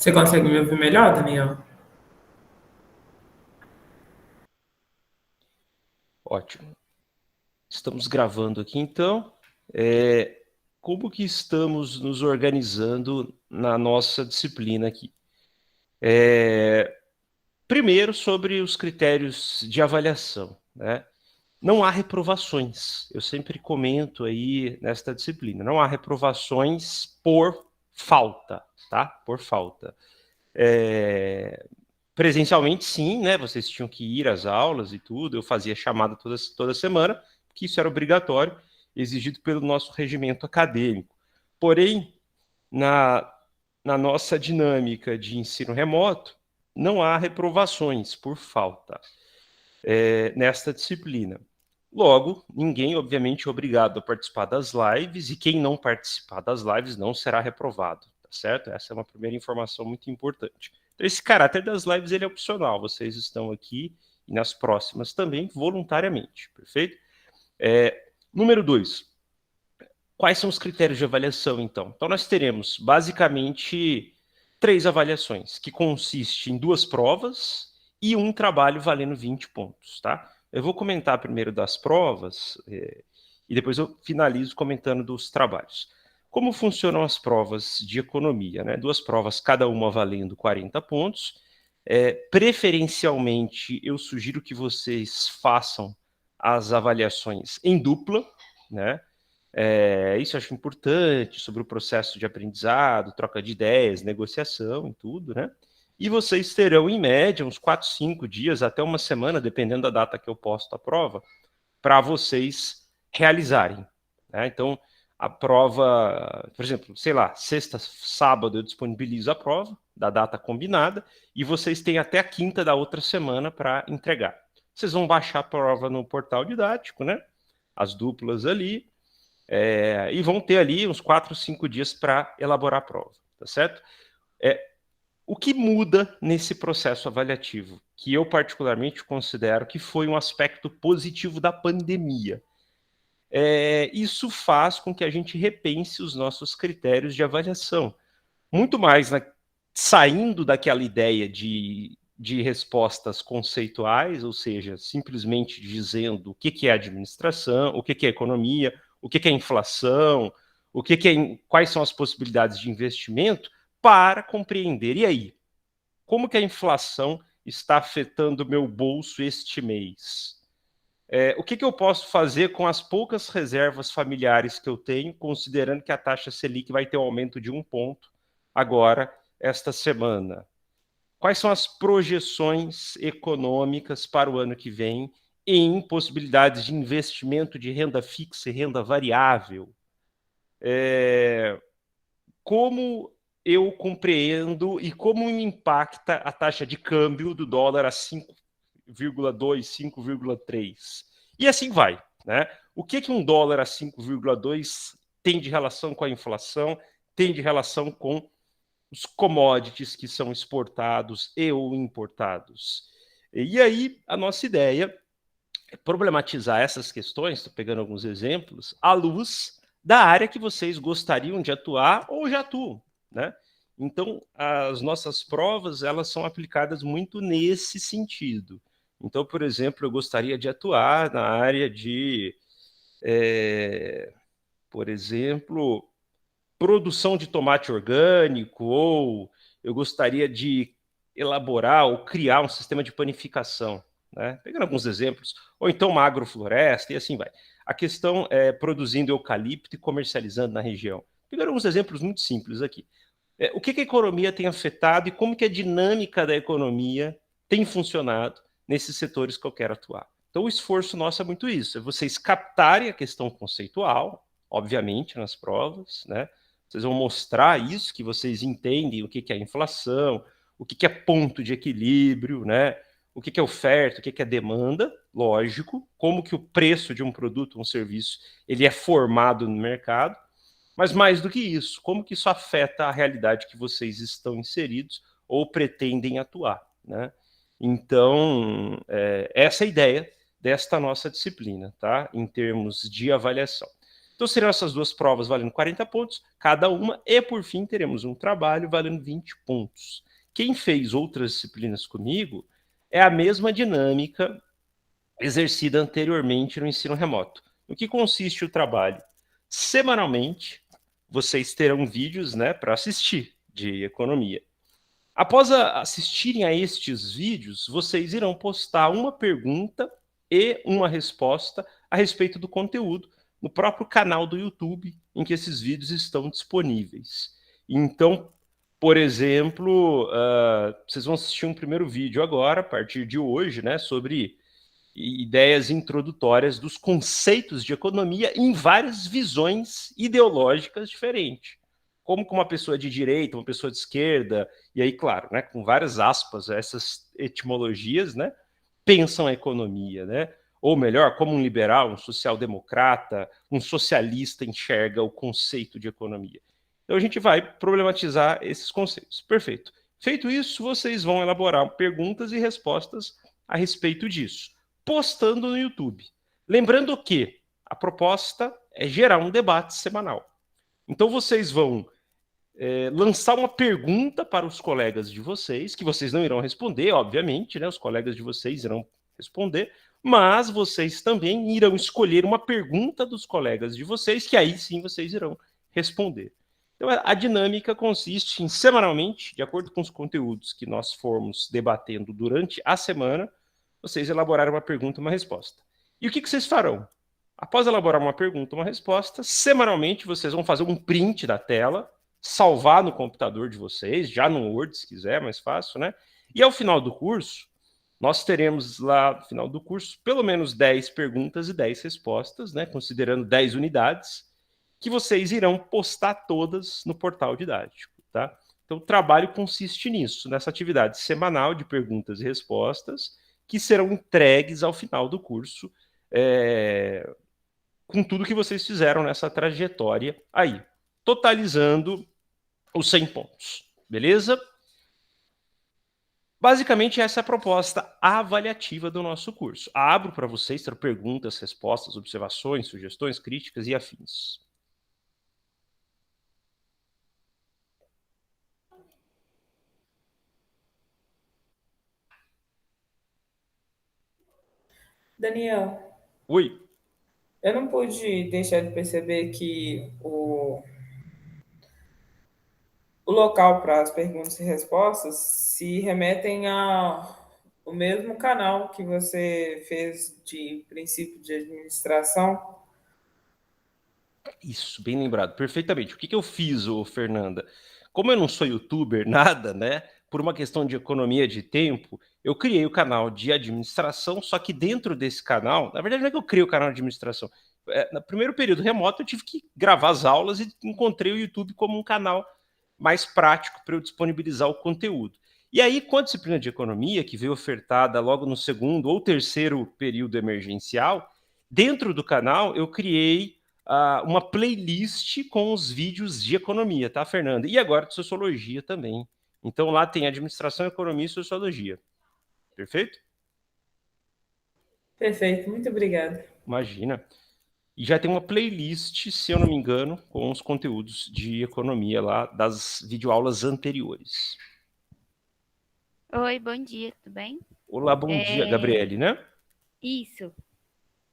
Você consegue me ouvir melhor, Daniel? Ótimo. Estamos gravando aqui, então. É, como que estamos nos organizando na nossa disciplina aqui? Primeiro, sobre os critérios de avaliação, né? Não há reprovações. Eu sempre comento aí nesta disciplina. Não há reprovações por falta, tá? Por falta. Presencialmente, sim, né? Vocês tinham que ir às aulas e tudo. Eu fazia chamada toda semana, que isso era obrigatório, exigido pelo nosso regimento acadêmico. Porém, na, na nossa dinâmica de ensino remoto, não há reprovações por falta nesta disciplina. Logo, ninguém, obviamente, é obrigado a participar das lives, e quem não participar das lives não será reprovado, tá certo? Essa é uma primeira informação muito importante. Então, esse caráter das lives ele é opcional, vocês estão aqui e nas próximas também, voluntariamente, perfeito? Número 2, quais são os critérios de avaliação, então? Então, nós teremos, basicamente, 3 avaliações, que consiste em 2 provas e um trabalho valendo 20 pontos, tá? Eu vou comentar primeiro das provas e depois eu finalizo comentando dos trabalhos. Como funcionam as provas de economia, né? 2 provas, cada uma valendo 40 pontos. Preferencialmente, eu sugiro que vocês façam as avaliações em dupla, né? Isso eu acho importante, sobre o processo de aprendizado, troca de ideias, negociação e tudo, né? E vocês terão, em média, uns 4, 5 dias, até uma semana, dependendo da data que eu posto a prova, para vocês realizarem, né? Então, a prova, por exemplo, sei lá, sexta, sábado eu disponibilizo a prova, da data combinada, e vocês têm até a quinta da outra semana para entregar. Vocês vão baixar a prova no portal didático, né? As duplas ali, e vão ter ali uns 4, 5 dias para elaborar a prova, tá certo? O que muda nesse processo avaliativo, que eu particularmente considero que foi um aspecto positivo da pandemia, isso faz com que a gente repense os nossos critérios de avaliação, muito mais saindo daquela ideia de respostas conceituais, ou seja, simplesmente dizendo o que é administração, o que é economia, o que é inflação, quais são as possibilidades de investimento, para compreender, e aí, como que a inflação está afetando o meu bolso este mês? O que eu posso fazer com as poucas reservas familiares que eu tenho, considerando que a taxa Selic vai ter um aumento de 1 ponto agora, esta semana? Quais são as projeções econômicas para o ano que vem em possibilidades de investimento de renda fixa e renda variável? Como eu compreendo e como me impacta a taxa de câmbio do dólar a 5,2, 5,3? E assim vai, né? O que um dólar a 5,2 tem de relação com a inflação, tem de relação com os commodities que são exportados e ou importados? E aí, a nossa ideia é problematizar essas questões, estou pegando alguns exemplos, à luz da área que vocês gostariam de atuar ou já atuam, né? Então, as nossas provas, elas são aplicadas muito nesse sentido. Então, por exemplo, eu gostaria de atuar na área de, por exemplo, produção de tomate orgânico, ou eu gostaria de elaborar ou criar um sistema de panificação, né? Pegando alguns exemplos, ou então uma agrofloresta, e assim vai. A questão é produzindo eucalipto e comercializando na região. Pegando alguns exemplos muito simples aqui. O que a economia tem afetado e como que a dinâmica da economia tem funcionado nesses setores que eu quero atuar. Então, o esforço nosso é muito isso, é vocês captarem a questão conceitual, obviamente, nas provas, né? Vocês vão mostrar isso, que vocês entendem o que é inflação, o que é ponto de equilíbrio, né? O que é oferta, o que é demanda, lógico, como que o preço de um produto ou um serviço ele é formado no mercado, mas mais do que isso, como que isso afeta a realidade que vocês estão inseridos ou pretendem atuar, né? Então, essa é a ideia desta nossa disciplina, tá? Em termos de avaliação. Então seriam essas duas provas valendo 40 pontos, cada uma, e por fim teremos um trabalho valendo 20 pontos. Quem fez outras disciplinas comigo é a mesma dinâmica exercida anteriormente no ensino remoto. No que consiste o trabalho? Semanalmente, vocês terão vídeos, né, para assistir de economia. Após assistirem a estes vídeos, vocês irão postar uma pergunta e uma resposta a respeito do conteúdo no próprio canal do YouTube em que esses vídeos estão disponíveis. Então, por exemplo, vocês vão assistir um primeiro vídeo agora, a partir de hoje, né, sobre ideias introdutórias dos conceitos de economia em várias visões ideológicas diferentes. Como que uma pessoa de direita, uma pessoa de esquerda, e aí, claro, né, com várias aspas, essas etimologias, né, pensam a economia, né? Ou melhor, como um liberal, um social-democrata, um socialista enxerga o conceito de economia. Então a gente vai problematizar esses conceitos. Perfeito. Feito isso, vocês vão elaborar perguntas e respostas a respeito disso, postando no YouTube. Lembrando que a proposta é gerar um debate semanal. Então vocês vão lançar uma pergunta para os colegas de vocês, que vocês não irão responder, obviamente, né? Os colegas de vocês irão responder, mas vocês também irão escolher uma pergunta dos colegas de vocês, que aí sim vocês irão responder. Então, a dinâmica consiste em, semanalmente, de acordo com os conteúdos que nós formos debatendo durante a semana, vocês elaborarem uma pergunta e uma resposta. E o que vocês farão? Após elaborar uma pergunta e uma resposta, semanalmente vocês vão fazer um print da tela, salvar no computador de vocês, já no Word, se quiser, mais fácil, né? E ao final do curso, nós teremos lá, no final do curso, pelo menos 10 perguntas e 10 respostas, né? Considerando 10 unidades, que vocês irão postar todas no portal didático, tá? Então, o trabalho consiste nisso, nessa atividade semanal de perguntas e respostas, que serão entregues ao final do curso, com tudo que vocês fizeram nessa trajetória aí, totalizando os 100 pontos, beleza? Basicamente, essa é a proposta avaliativa do nosso curso. Abro para vocês ter perguntas, respostas, observações, sugestões, críticas e afins. Daniel, Oi. eu não pude deixar de perceber que o local para as perguntas e respostas se remetem ao mesmo canal que você fez de princípio de administração. Isso, bem lembrado, perfeitamente. O que eu fiz, Fernanda? Como eu não sou youtuber, nada, né? Por uma questão de economia de tempo, eu criei o canal de administração, só que dentro desse canal, na verdade não é que eu criei o canal de administração, no primeiro período remoto eu tive que gravar as aulas e encontrei o YouTube como um canal mais prático para eu disponibilizar o conteúdo. E aí, com a disciplina de economia, que veio ofertada logo no segundo ou terceiro período emergencial, dentro do canal eu criei uma playlist com os vídeos de economia, tá, Fernanda? E agora de sociologia também. Então lá tem administração, economia e sociologia. Perfeito? Perfeito, muito obrigada. Imagina. E já tem uma playlist, se eu não me engano, com os conteúdos de economia lá das videoaulas anteriores. Oi, bom dia, tudo bem? Olá, bom dia, Gabriele, né? Isso.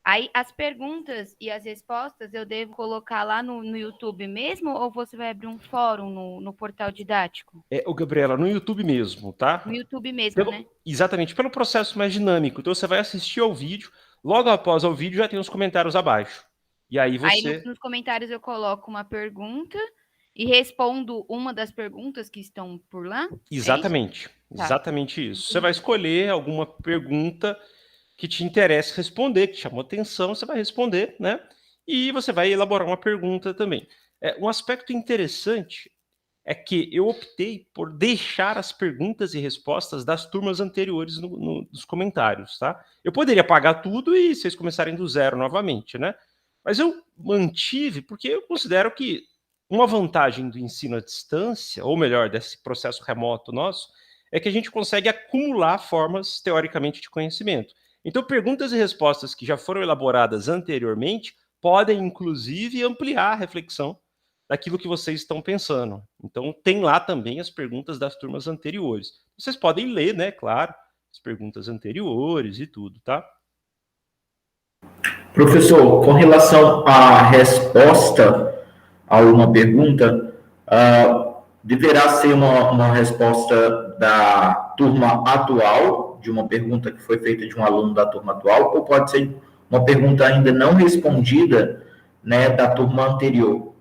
Aí as perguntas e as respostas eu devo colocar lá no YouTube mesmo ou você vai abrir um fórum no portal didático? Gabriela, no YouTube mesmo, tá? No YouTube mesmo, né? Exatamente, pelo processo mais dinâmico. Então você vai assistir ao vídeo, logo após o vídeo já tem os comentários abaixo. E aí você... Aí nos comentários eu coloco uma pergunta e respondo uma das perguntas que estão por lá? Exatamente, Tá. Exatamente isso. Você vai escolher alguma pergunta que te interessa responder, que te chamou atenção, você vai responder, né? E você vai elaborar uma pergunta também. Um aspecto interessante é que eu optei por deixar as perguntas e respostas das turmas anteriores nos comentários, tá? Eu poderia apagar tudo e vocês começarem do zero novamente, né? Mas eu mantive porque eu considero que uma vantagem do ensino à distância, ou melhor, desse processo remoto nosso, é que a gente consegue acumular formas, teoricamente, de conhecimento. Então, perguntas e respostas que já foram elaboradas anteriormente podem, inclusive, ampliar a reflexão daquilo que vocês estão pensando. Então, tem lá também as perguntas das turmas anteriores. Vocês podem ler, né, claro, as perguntas anteriores e tudo, tá? Professor, com relação à resposta a uma pergunta, deverá ser uma resposta da turma atual, de uma pergunta que foi feita de um aluno da turma atual, ou pode ser uma pergunta ainda não respondida, né, da turma anterior?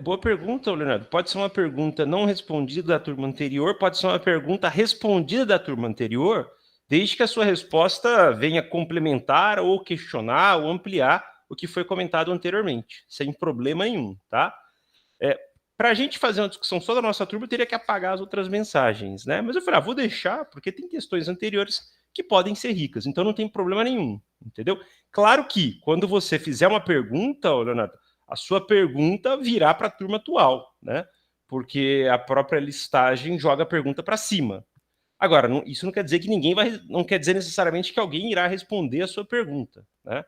Boa pergunta, Leonardo. Pode ser uma pergunta não respondida da turma anterior, pode ser uma pergunta respondida da turma anterior, desde que a sua resposta venha complementar ou questionar ou ampliar o que foi comentado anteriormente, sem problema nenhum, tá? Para a gente fazer uma discussão só da nossa turma, eu teria que apagar as outras mensagens, né? Mas eu falei, vou deixar, porque tem questões anteriores que podem ser ricas, então não tem problema nenhum, entendeu? Claro que, quando você fizer uma pergunta, Leonardo, a sua pergunta virá para a turma atual, né? Porque a própria listagem joga a pergunta para cima. Agora, isso não quer dizer que não quer dizer necessariamente que alguém irá responder a sua pergunta, né?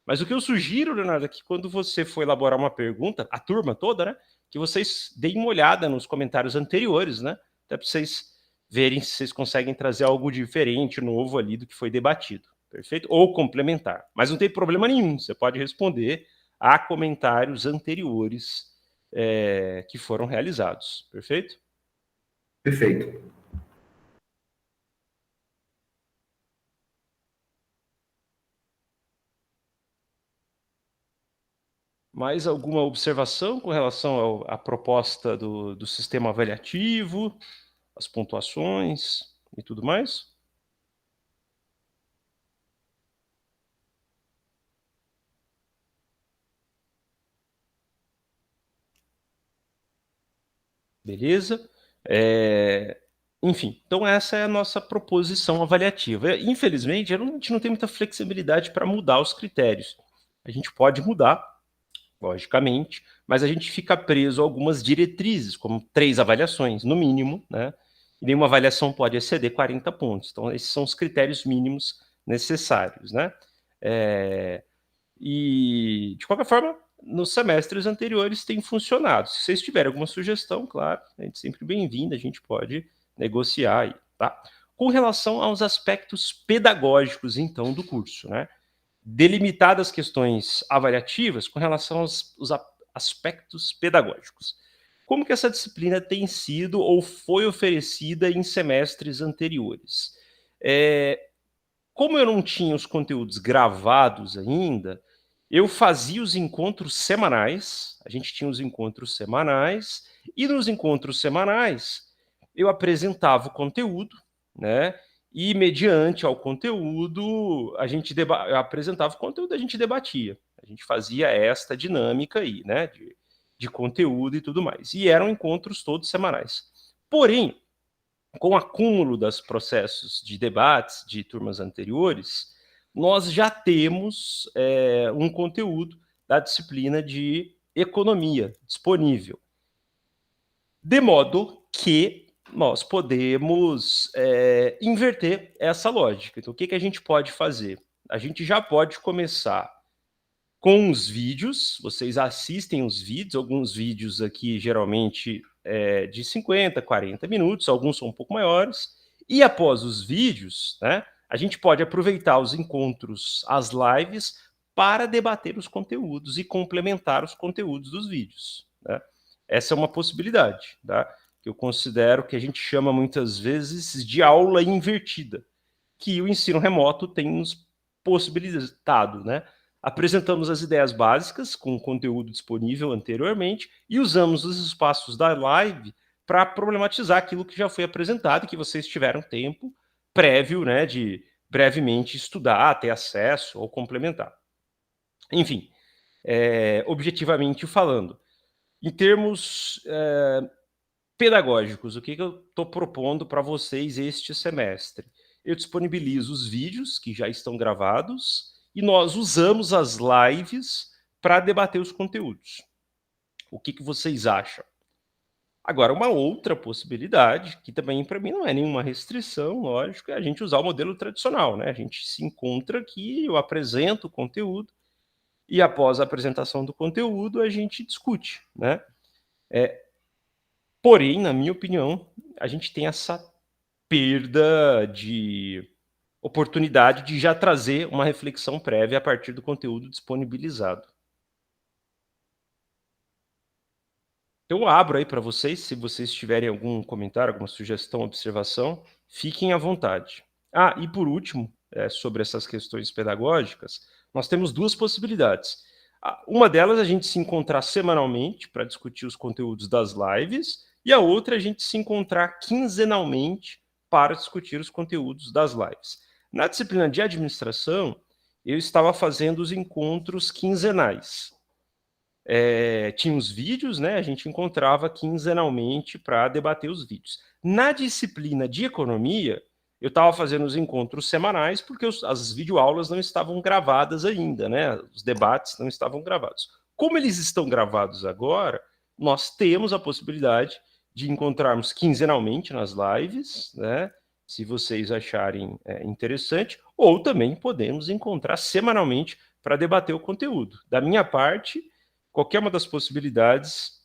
Mas o que eu sugiro, Leonardo, é que quando você for elaborar uma pergunta, a turma toda, né? Que vocês deem uma olhada nos comentários anteriores, né? Até para vocês verem se vocês conseguem trazer algo diferente, novo ali do que foi debatido, perfeito? Ou complementar. Mas não tem problema nenhum, você pode responder a comentários anteriores que foram realizados, perfeito? Perfeito. Mais alguma observação com relação à proposta do sistema avaliativo, as pontuações e tudo mais? Beleza? Enfim, então essa é a nossa proposição avaliativa. Infelizmente, a gente não tem muita flexibilidade para mudar os critérios. A gente pode mudar, logicamente, mas a gente fica preso a algumas diretrizes, como 3 avaliações, no mínimo, né? E nenhuma avaliação pode exceder 40 pontos. Então, esses são os critérios mínimos necessários, né? E, de qualquer forma, nos semestres anteriores tem funcionado. Se vocês tiverem alguma sugestão, claro, a gente sempre bem-vindo, a gente pode negociar aí, tá? Com relação aos aspectos pedagógicos, então, do curso, né? Delimitadas questões avaliativas com relação aos aspectos pedagógicos. Como que essa disciplina tem sido ou foi oferecida em semestres anteriores? Como eu não tinha os conteúdos gravados ainda, eu fazia os encontros semanais, a gente tinha os encontros semanais, e nos encontros semanais eu apresentava o conteúdo, né? E mediante ao conteúdo, eu apresentava o conteúdo, a gente debatia. A gente fazia esta dinâmica aí, né? De conteúdo e tudo mais. E eram encontros todos semanais. Porém, com o acúmulo dos processos de debates de turmas anteriores, nós já temos um conteúdo da disciplina de economia disponível. De modo que nós podemos inverter essa lógica. Então, o que a gente pode fazer? A gente já pode começar com os vídeos, vocês assistem os vídeos, alguns vídeos aqui geralmente de 50, 40 minutos, alguns são um pouco maiores, e após os vídeos, né, a gente pode aproveitar os encontros, as lives, para debater os conteúdos e complementar os conteúdos dos vídeos, né? Essa é uma possibilidade, tá? Que eu considero que a gente chama muitas vezes de aula invertida, que o ensino remoto tem nos possibilitado, né? Apresentamos as ideias básicas com o conteúdo disponível anteriormente e usamos os espaços da live para problematizar aquilo que já foi apresentado e que vocês tiveram tempo prévio, né, de brevemente estudar, ter acesso ou complementar. Enfim, objetivamente falando, em termos pedagógicos, o que eu estou propondo para vocês este semestre? Eu disponibilizo os vídeos que já estão gravados e nós usamos as lives para debater os conteúdos. O que vocês acham? Agora, uma outra possibilidade, que também para mim não é nenhuma restrição, lógico, é a gente usar o modelo tradicional, né? A gente se encontra aqui, eu apresento o conteúdo e após a apresentação do conteúdo, a gente discute, né? Porém, na minha opinião, a gente tem essa perda de oportunidade de já trazer uma reflexão prévia a partir do conteúdo disponibilizado. Eu abro aí para vocês, se vocês tiverem algum comentário, alguma sugestão, observação, fiquem à vontade. E por último, sobre essas questões pedagógicas, nós temos duas possibilidades. Uma delas é a gente se encontrar semanalmente para discutir os conteúdos das lives, e a outra é a gente se encontrar quinzenalmente para discutir os conteúdos das lives. Na disciplina de administração, eu estava fazendo os encontros quinzenais. Tinha os vídeos, né? A gente encontrava quinzenalmente para debater os vídeos. Na disciplina de economia, eu estava fazendo os encontros semanais porque as videoaulas não estavam gravadas ainda, né? Os debates não estavam gravados. Como eles estão gravados agora, nós temos a possibilidade de encontrarmos quinzenalmente nas lives, né? Se vocês acharem interessante, ou também podemos encontrar semanalmente para debater o conteúdo. Da minha parte, qualquer uma das possibilidades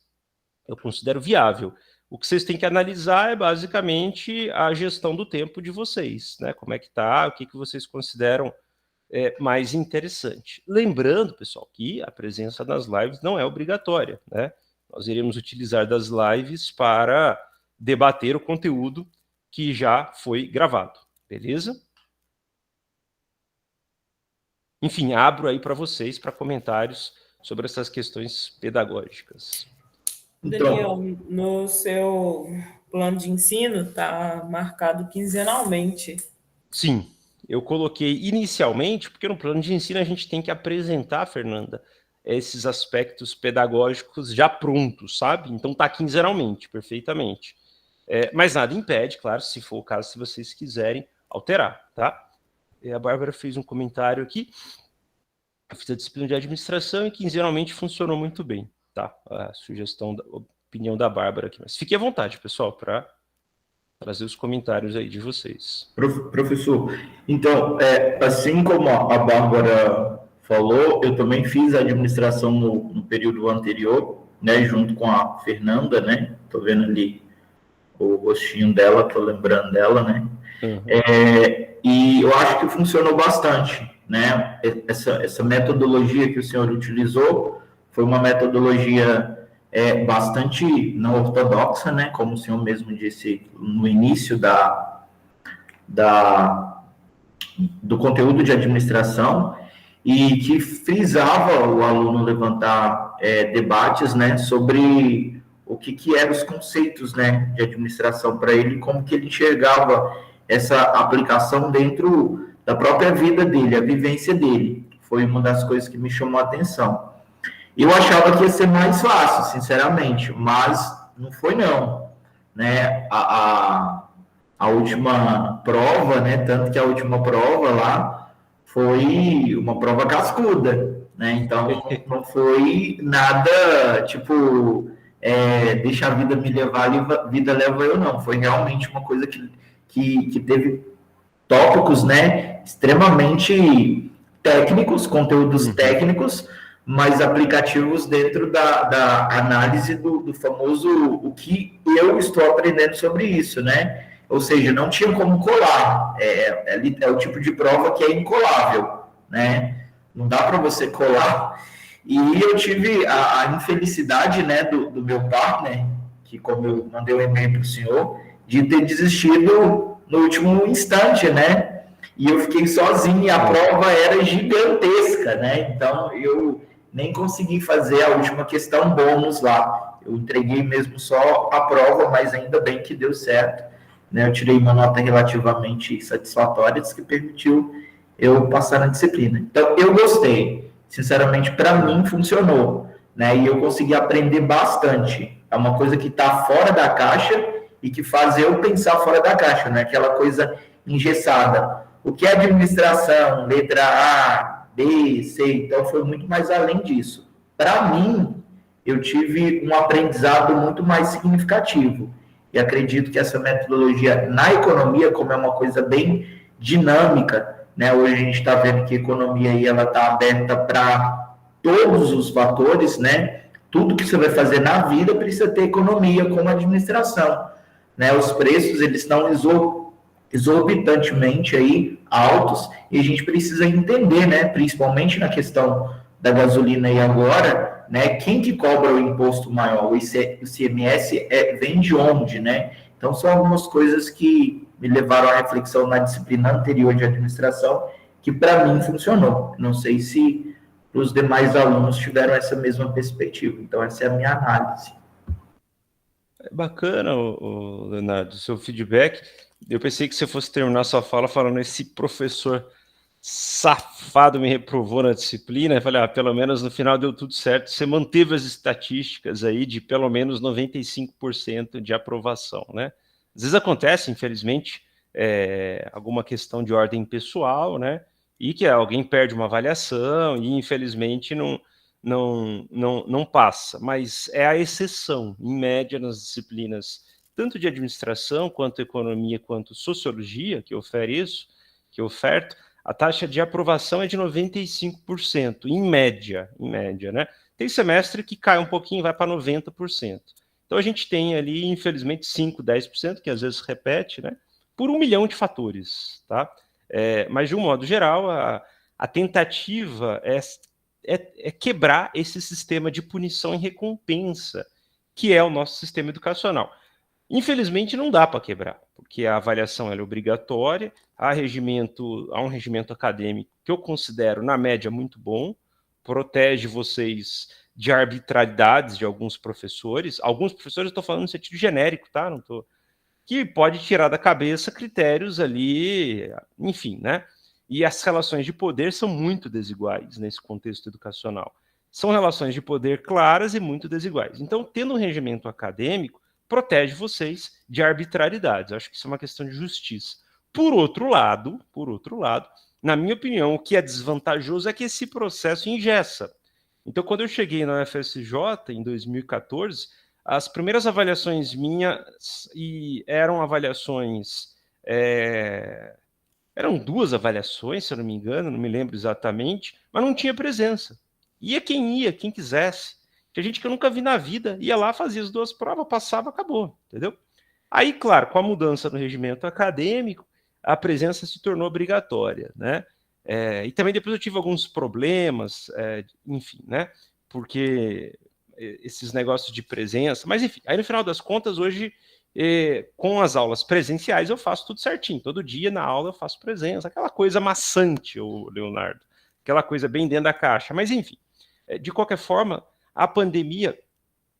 eu considero viável. O que vocês têm que analisar é basicamente a gestão do tempo de vocês, né? Como é que está, o que vocês consideram mais interessante. Lembrando, pessoal, que a presença nas lives não é obrigatória, né? Nós iremos utilizar das lives para debater o conteúdo que já foi gravado, beleza? Enfim, abro aí para vocês, para comentários sobre essas questões pedagógicas. Daniel, no seu plano de ensino está marcado quinzenalmente. Sim, eu coloquei inicialmente, porque no plano de ensino a gente tem que apresentar, Fernanda, esses aspectos pedagógicos já prontos, sabe? Então está quinzenalmente, perfeitamente. Mas nada impede, claro, se for o caso, se vocês quiserem alterar, tá? A Bárbara fez um comentário aqui. Eu fiz a disciplina de administração e quinzenalmente funcionou muito bem, tá? A sugestão, a opinião da Bárbara aqui. Mas fique à vontade, pessoal, para trazer os comentários aí de vocês. Professor, então, assim como a Bárbara falou, eu também fiz a administração no período anterior, né, junto com a Fernanda, né? Tô vendo ali o rostinho dela, tô lembrando dela, né? Uhum. E eu acho que funcionou bastante, né? Essa metodologia que o senhor utilizou foi uma metodologia bastante não ortodoxa, né? Como o senhor mesmo disse no início do conteúdo de administração, e que frisava o aluno levantar debates, né, sobre o que eram os conceitos, né, de administração para ele, como que ele enxergava essa aplicação dentro da própria vida dele, a vivência dele. Foi uma das coisas que me chamou a atenção. Eu achava que ia ser mais fácil, sinceramente, mas não foi não, né? A última prova, né, tanto que a última prova lá foi uma prova cascuda, né? Então não foi nada tipo deixa a vida me levar, a vida leva eu, não. Foi realmente uma coisa que teve tópicos, né, extremamente técnicos, conteúdos técnicos, mas aplicativos dentro da análise do famoso o que eu estou aprendendo sobre isso, né? Ou seja, não tinha como colar. É o tipo de prova que é incolável, né? Não dá para você colar. E eu tive a infelicidade, né, do meu partner, que, como eu mandei um e-mail para o senhor, de ter desistido no último instante, né? E eu fiquei sozinho e a prova era gigantesca, né? Então, eu nem consegui fazer a última questão bônus lá. Eu entreguei mesmo só a prova, mas ainda bem que deu certo, né? Eu tirei uma nota relativamente satisfatória, que permitiu eu passar na disciplina. Então, eu gostei. Sinceramente, para mim, funcionou, né? E eu consegui aprender bastante. É uma coisa que está fora da caixa e que faz eu pensar fora da caixa, né? Aquela coisa engessada. O que é administração? Letra A, B, C. Então, foi muito mais além disso. Para mim, eu tive um aprendizado muito mais significativo. E acredito que essa metodologia na economia, como é uma coisa bem dinâmica, né? Hoje a gente está vendo que a economia aí, ela está aberta para todos os fatores, né? Tudo que você vai fazer na vida precisa ter economia como administração, né? Os preços, eles estão exorbitantemente aí altos e a gente precisa entender, né? Principalmente na questão da gasolina e agora, né? Quem que cobra o imposto maior? O ICMS vem de onde, né? Então, são algumas coisas que me levaram à reflexão na disciplina anterior de administração, que para mim funcionou. Não sei se os demais alunos tiveram essa mesma perspectiva. Então, essa é a minha análise. Bacana, Leonardo, o seu feedback. Eu pensei que você fosse terminar sua fala falando esse professor safado me reprovou na disciplina. Eu falei, pelo menos no final deu tudo certo. Você manteve as estatísticas aí de pelo menos 95% de aprovação, né? Às vezes acontece, infelizmente, alguma questão de ordem pessoal, né? E que alguém perde uma avaliação e, infelizmente, não passa. Mas é a exceção, em média, nas disciplinas tanto de administração, quanto economia, quanto sociologia, que oferto, a taxa de aprovação é de 95%, em média, né? Tem semestre que cai um pouquinho, vai para 90%. Então a gente tem ali, infelizmente, 5%, 10%, que às vezes repete, né? Por 1 milhão de fatores, tá? Mas, de um modo geral, a tentativa é quebrar esse sistema de punição e recompensa, que é o nosso sistema educacional. Infelizmente, não dá para quebrar, porque a avaliação é obrigatória, há um regimento acadêmico que eu considero, na média, muito bom, protege vocês de arbitrariedades de alguns professores. Alguns professores, eu estou falando no sentido genérico, tá? Não tô... Que pode tirar da cabeça critérios ali, enfim, né? E as relações de poder são muito desiguais nesse contexto educacional. São relações de poder claras e muito desiguais. Então, tendo um regimento acadêmico, protege vocês de arbitrariedades. Acho que isso é uma questão de justiça. Por outro lado, na minha opinião, o que é desvantajoso é que esse processo engessa. Então, quando eu cheguei na UFSJ, em 2014, as primeiras avaliações minhas eram avaliações... Eram 2 avaliações, se eu não me engano, não me lembro exatamente, mas não tinha presença. Ia, quem quisesse. Tinha gente que eu nunca vi na vida, ia lá, fazia as 2 provas, passava, acabou, entendeu? Aí, claro, com a mudança no regimento acadêmico, a presença se tornou obrigatória, né? E também depois eu tive alguns problemas, enfim, né? Porque esses negócios de presença, mas enfim, aí no final das contas, hoje, com as aulas presenciais, eu faço tudo certinho. Todo dia na aula eu faço presença, aquela coisa maçante, Leonardo, aquela coisa bem dentro da caixa. Mas enfim, de qualquer forma, a pandemia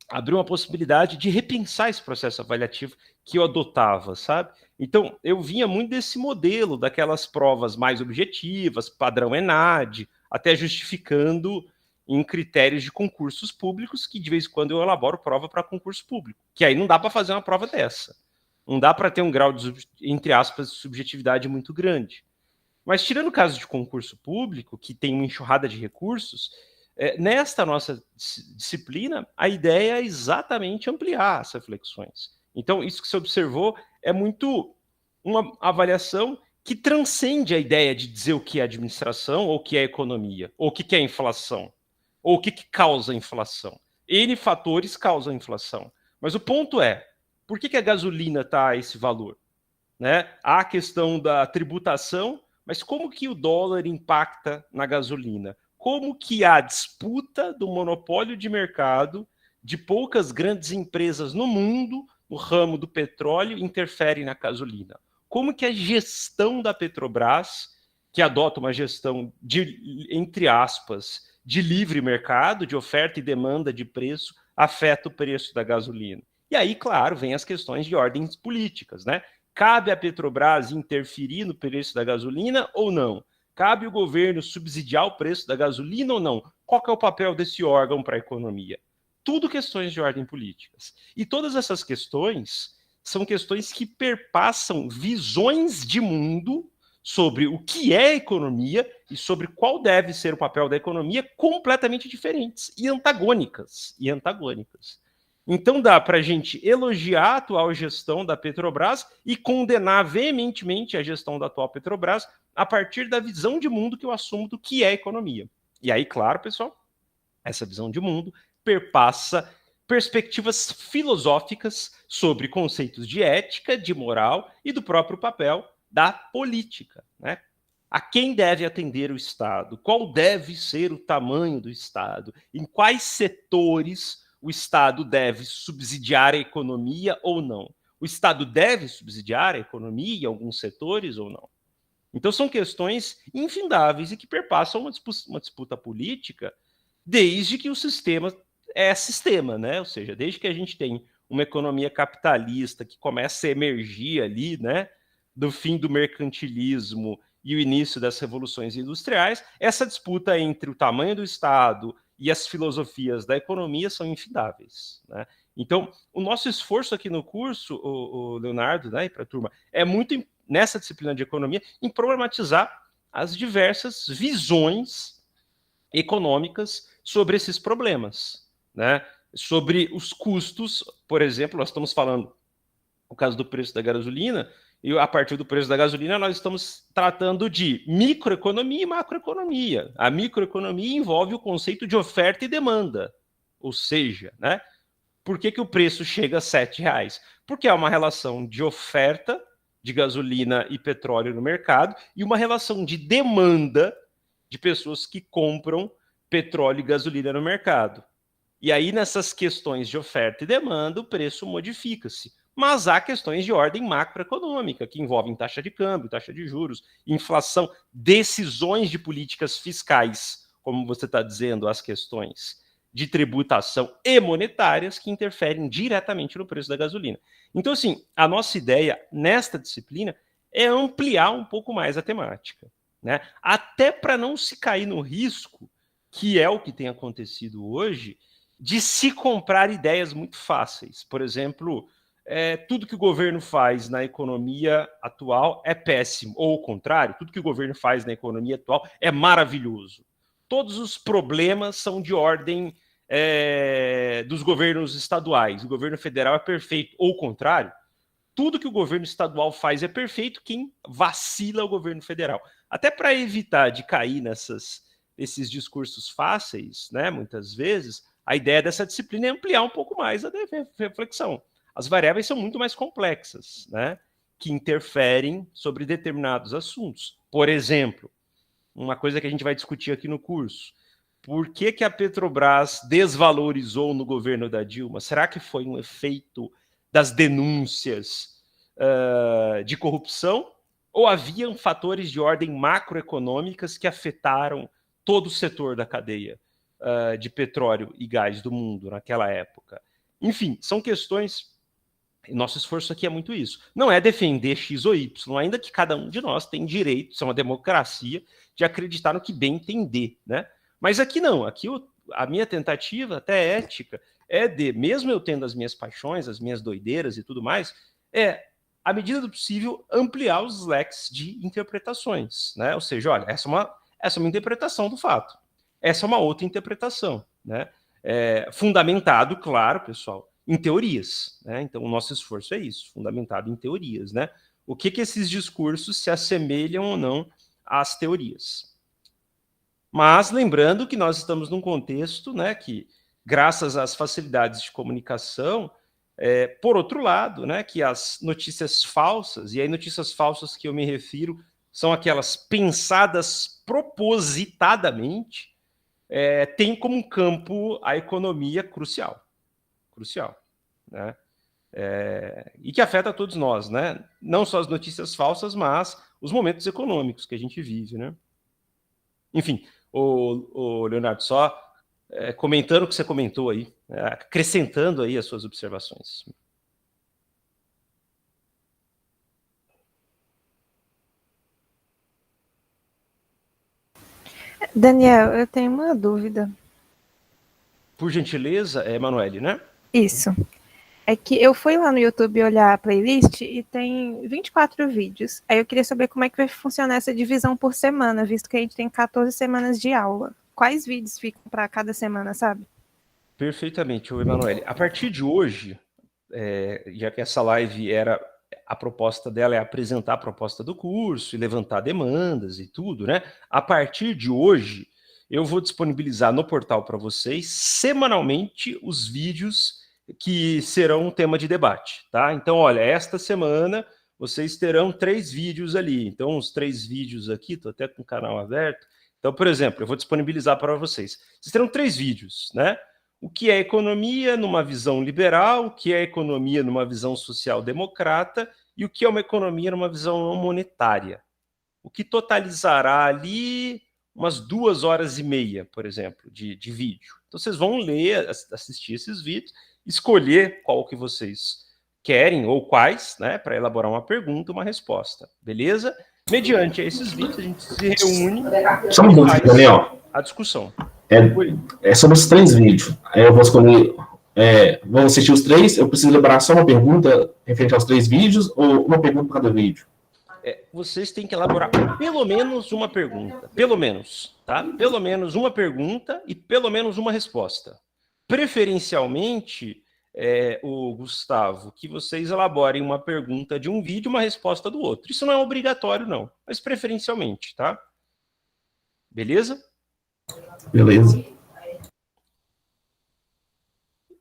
abriu uma possibilidade de repensar esse processo avaliativo que eu adotava, sabe? Então, eu vinha muito desse modelo, daquelas provas mais objetivas, padrão ENAD, até justificando em critérios de concursos públicos, que de vez em quando eu elaboro prova para concurso público, que aí não dá para fazer uma prova dessa. Não dá para ter um grau de, entre aspas, de subjetividade muito grande. Mas tirando o caso de concurso público, que tem uma enxurrada de recursos, nesta nossa disciplina, a ideia é exatamente ampliar essas reflexões. Então, isso que você observou é muito uma avaliação que transcende a ideia de dizer o que é administração, ou o que é economia, ou o que é inflação, ou o que causa a inflação. N fatores causam a inflação. Mas o ponto é, por que a gasolina está a esse valor? Né? Há a questão da tributação, mas como que o dólar impacta na gasolina? Como que a disputa do monopólio de mercado de poucas grandes empresas no mundo, no ramo do petróleo, interfere na gasolina? Como que a gestão da Petrobras, que adota uma gestão de, entre aspas, de livre mercado, de oferta e demanda de preço, afeta o preço da gasolina? E aí, claro, vem as questões de ordens políticas, né? Cabe à Petrobras interferir no preço da gasolina ou não? Cabe o governo subsidiar o preço da gasolina ou não? Qual que é o papel desse órgão para a economia? Tudo questões de ordem políticas. E todas essas questões são questões que perpassam visões de mundo sobre o que é economia e sobre qual deve ser o papel da economia completamente diferentes e antagônicas. Então dá para a gente elogiar a atual gestão da Petrobras e condenar veementemente a gestão da atual Petrobras a partir da visão de mundo que eu assumo do que é economia. E aí, claro, pessoal, essa visão de mundo perpassa perspectivas filosóficas sobre conceitos de ética, de moral e do próprio papel da política, né? A quem deve atender o Estado? Qual deve ser o tamanho do Estado? Em quais setores o Estado deve subsidiar a economia ou não? O Estado deve subsidiar a economia em alguns setores ou não? Então são questões infindáveis e que perpassam uma disputa política desde que o sistema é sistema, né? Ou seja, desde que a gente tem uma economia capitalista que começa a emergir ali, né, do fim do mercantilismo e o início das revoluções industriais, essa disputa entre o tamanho do Estado e as filosofias da economia são infindáveis, né? Então, o nosso esforço aqui no curso, o Leonardo, né, e para a turma, é muito nessa disciplina de economia em problematizar as diversas visões econômicas sobre esses problemas, né? Sobre os custos, por exemplo, nós estamos falando no caso do preço da gasolina, e a partir do preço da gasolina nós estamos tratando de microeconomia e macroeconomia. A microeconomia envolve o conceito de oferta e demanda, ou seja, né? Por que o preço chega a R$7? Porque há uma relação de oferta de gasolina e petróleo no mercado e uma relação de demanda de pessoas que compram petróleo e gasolina no mercado. E aí, nessas questões de oferta e demanda, o preço modifica-se. Mas há questões de ordem macroeconômica, que envolvem taxa de câmbio, taxa de juros, inflação, decisões de políticas fiscais, como você está dizendo, as questões de tributação e monetárias que interferem diretamente no preço da gasolina. Então, assim, a nossa ideia nesta disciplina é ampliar um pouco mais a temática, né? Até para não se cair no risco, que é o que tem acontecido hoje, de se comprar ideias muito fáceis. Por exemplo, tudo que o governo faz na economia atual é péssimo, ou o contrário, tudo que o governo faz na economia atual é maravilhoso. Todos os problemas são de ordem dos governos estaduais. O governo federal é perfeito, ou o contrário, tudo que o governo estadual faz é perfeito, quem vacila é o governo federal. Até para evitar de cair nesses discursos fáceis, né, muitas vezes, a ideia dessa disciplina é ampliar um pouco mais a reflexão. As variáveis são muito mais complexas, né, que interferem sobre determinados assuntos. Por exemplo, uma coisa que a gente vai discutir aqui no curso, por que a Petrobras desvalorizou no governo da Dilma? Será que foi um efeito das denúncias de corrupção? Ou haviam fatores de ordem macroeconômicas que afetaram todo o setor da cadeia de petróleo e gás do mundo naquela época? Enfim, são questões. Nosso esforço aqui é muito isso. Não é defender X ou Y, ainda que cada um de nós tem direito, isso é uma democracia, de acreditar no que bem entender, né? Mas aqui não, aqui a minha tentativa, até ética, é de, mesmo eu tendo as minhas paixões, as minhas doideiras e tudo mais, à medida do possível, ampliar os leques de interpretações, né? Ou seja, olha, essa é uma interpretação do fato, essa é uma outra interpretação, né? Fundamentado, claro, pessoal, em teorias, né? Então, o nosso esforço é isso, fundamentado em teorias, né? O que esses discursos se assemelham ou não às teorias. Mas lembrando que nós estamos num contexto, né, que, graças às facilidades de comunicação, por outro lado, né, que as notícias falsas, e aí notícias falsas que eu me refiro, são aquelas pensadas propositadamente, tem como campo a economia crucial, né? E que afeta a todos nós, né? Não só as notícias falsas, mas os momentos econômicos que a gente vive, né? Enfim, o Leonardo, só comentando o que você comentou aí, acrescentando aí as suas observações. Daniel, eu tenho uma dúvida. Por gentileza, Emanuele, né? Isso. É que eu fui lá no YouTube olhar a playlist e tem 24 vídeos. Aí eu queria saber como é que vai funcionar essa divisão por semana, visto que a gente tem 14 semanas de aula. Quais vídeos ficam para cada semana, sabe? Perfeitamente, Emanuele. A partir de hoje, já que essa live a proposta dela é apresentar a proposta do curso e levantar demandas e tudo, né? A partir de hoje, eu vou disponibilizar no portal para vocês semanalmente os vídeos que serão um tema de debate, tá? Então, olha, esta semana vocês terão 3 vídeos ali. Então, os 3 vídeos aqui, estou até com o canal aberto. Então, por exemplo, eu vou disponibilizar para vocês. Vocês terão 3 vídeos, né? O que é economia numa visão liberal, o que é economia numa visão social-democrata e o que é uma economia numa visão não monetária. O que totalizará ali umas 2h30, por exemplo, de vídeo. Então, vocês vão ler, assistir esses vídeos, escolher qual que vocês querem ou quais, né, para elaborar uma pergunta, uma resposta, beleza? Mediante esses vídeos, a gente se reúne Só um minuto, Daniel. a discussão. É sobre os 3 vídeos. Aí eu vou escolher, vou assistir os 3, eu preciso elaborar só uma pergunta referente aos 3 vídeos ou uma pergunta para cada vídeo? Vocês têm que elaborar pelo menos uma pergunta. Pelo menos, tá? Pelo menos uma pergunta e pelo menos uma resposta. Preferencialmente, o Gustavo, que vocês elaborem uma pergunta de um vídeo e uma resposta do outro. Isso não é obrigatório, não, mas preferencialmente, tá? Beleza? Beleza.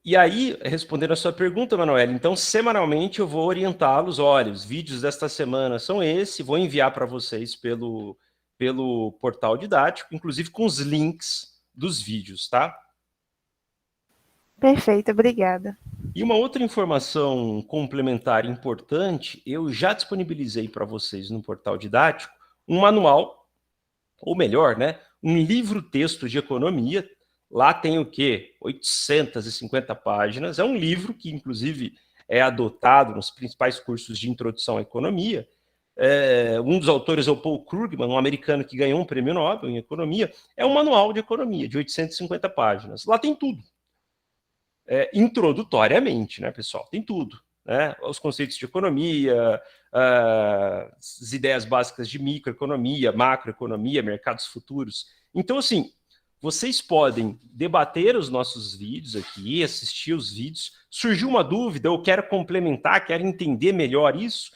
E aí, respondendo a sua pergunta, Manoel, então, semanalmente eu vou orientá-los. Olha, os vídeos desta semana são esses, vou enviar para vocês pelo portal didático, inclusive com os links dos vídeos, tá? Perfeito, obrigada. E uma outra informação complementar importante, eu já disponibilizei para vocês no portal didático um manual, ou melhor, né, um livro-texto de economia. Lá tem o quê? 850 páginas. É um livro que, inclusive, é adotado nos principais cursos de introdução à economia. Um dos autores é o Paul Krugman, um americano que ganhou um prêmio Nobel em economia. É um manual de economia de 850 páginas. Lá tem tudo. Introdutoriamente, né, pessoal? Tem tudo. Né? Os conceitos de economia, as ideias básicas de microeconomia, macroeconomia, mercados futuros. Então, assim, vocês podem debater os nossos vídeos aqui, assistir os vídeos. Surgiu uma dúvida, eu quero complementar, quero entender melhor isso,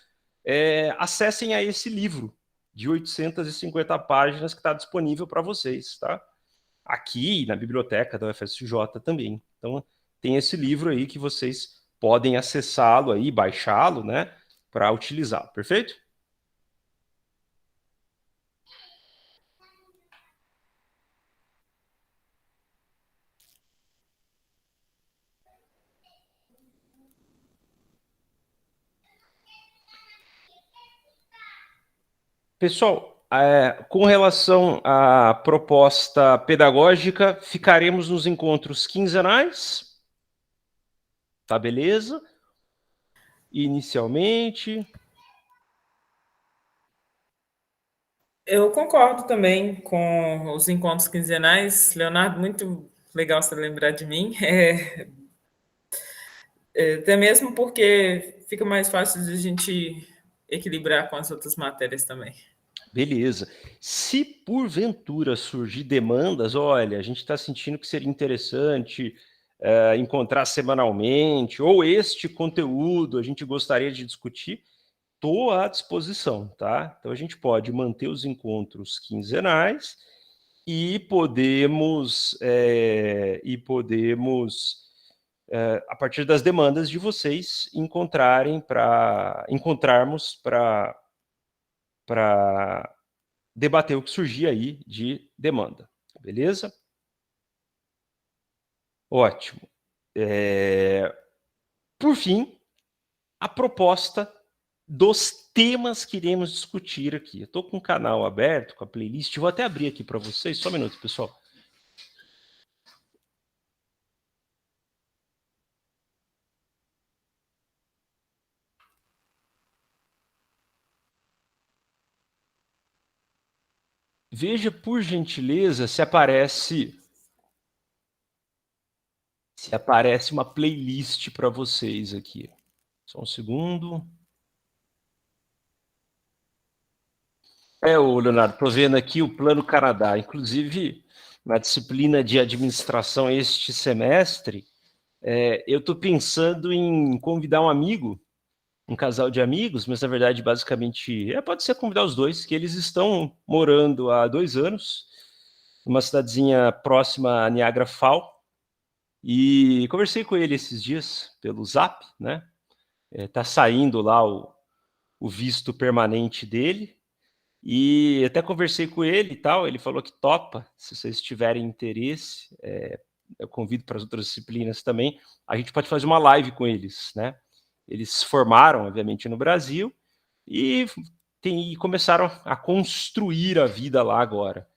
acessem a esse livro de 850 páginas que está disponível para vocês, tá? Aqui na biblioteca da UFSJ também. Então, tem esse livro aí que vocês podem acessá-lo aí, baixá-lo, né, para utilizar, perfeito? Pessoal, com relação à proposta pedagógica, ficaremos nos encontros quinzenais, tá beleza? Inicialmente. Eu concordo também com os encontros quinzenais. Leonardo, muito legal você lembrar de mim. Até mesmo porque fica mais fácil de a gente equilibrar com as outras matérias também. Beleza. Se porventura surgir demandas, olha, a gente está sentindo que seria interessante encontrar semanalmente, ou este conteúdo a gente gostaria de discutir, estou à disposição, tá? Então a gente pode manter os encontros quinzenais e podemos a partir das demandas de vocês, encontrarmos para debater o que surgir aí de demanda, beleza? Ótimo. Por fim, a proposta dos temas que iremos discutir aqui. Eu estou com o canal aberto, com a playlist, vou até abrir aqui para vocês, só um minuto, pessoal. Veja, por gentileza, se aparece uma playlist para vocês aqui. Só um segundo. Leonardo, estou vendo aqui o Plano Canadá. Inclusive, na disciplina de administração este semestre, eu estou pensando em convidar um amigo, um casal de amigos, mas na verdade, basicamente, pode ser convidar os dois, que eles estão morando há 2 anos numa cidadezinha próxima a Niagara Falls, e conversei com ele esses dias pelo Zap, né? Tá saindo lá o visto permanente dele, e até conversei com ele e tal, ele falou que topa, se vocês tiverem interesse, eu convido para as outras disciplinas também, a gente pode fazer uma live com eles, né? Eles se formaram, obviamente, no Brasil, e começaram a construir a vida lá agora.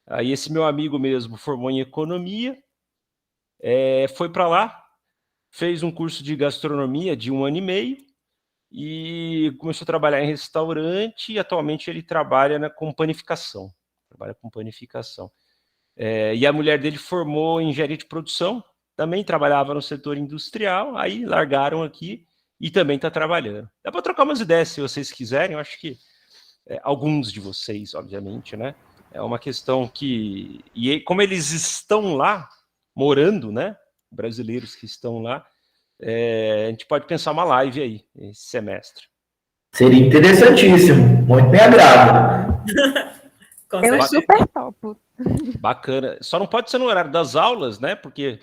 Aí esse meu amigo mesmo formou em economia, foi para lá, fez um curso de gastronomia de 1 ano e meio, e começou a trabalhar em restaurante, e atualmente ele trabalha com panificação. E a mulher dele formou em engenharia de produção, também trabalhava no setor industrial, aí largaram aqui e também está trabalhando. Dá para trocar umas ideias se vocês quiserem, eu acho que alguns de vocês, obviamente, né? É uma questão que... E como eles estão lá, morando, né? Brasileiros que estão lá, a gente pode pensar uma live aí, esse semestre. Seria interessantíssimo, muito me agrada. Eu super topo. Bacana. Só não pode ser no horário das aulas, né? Porque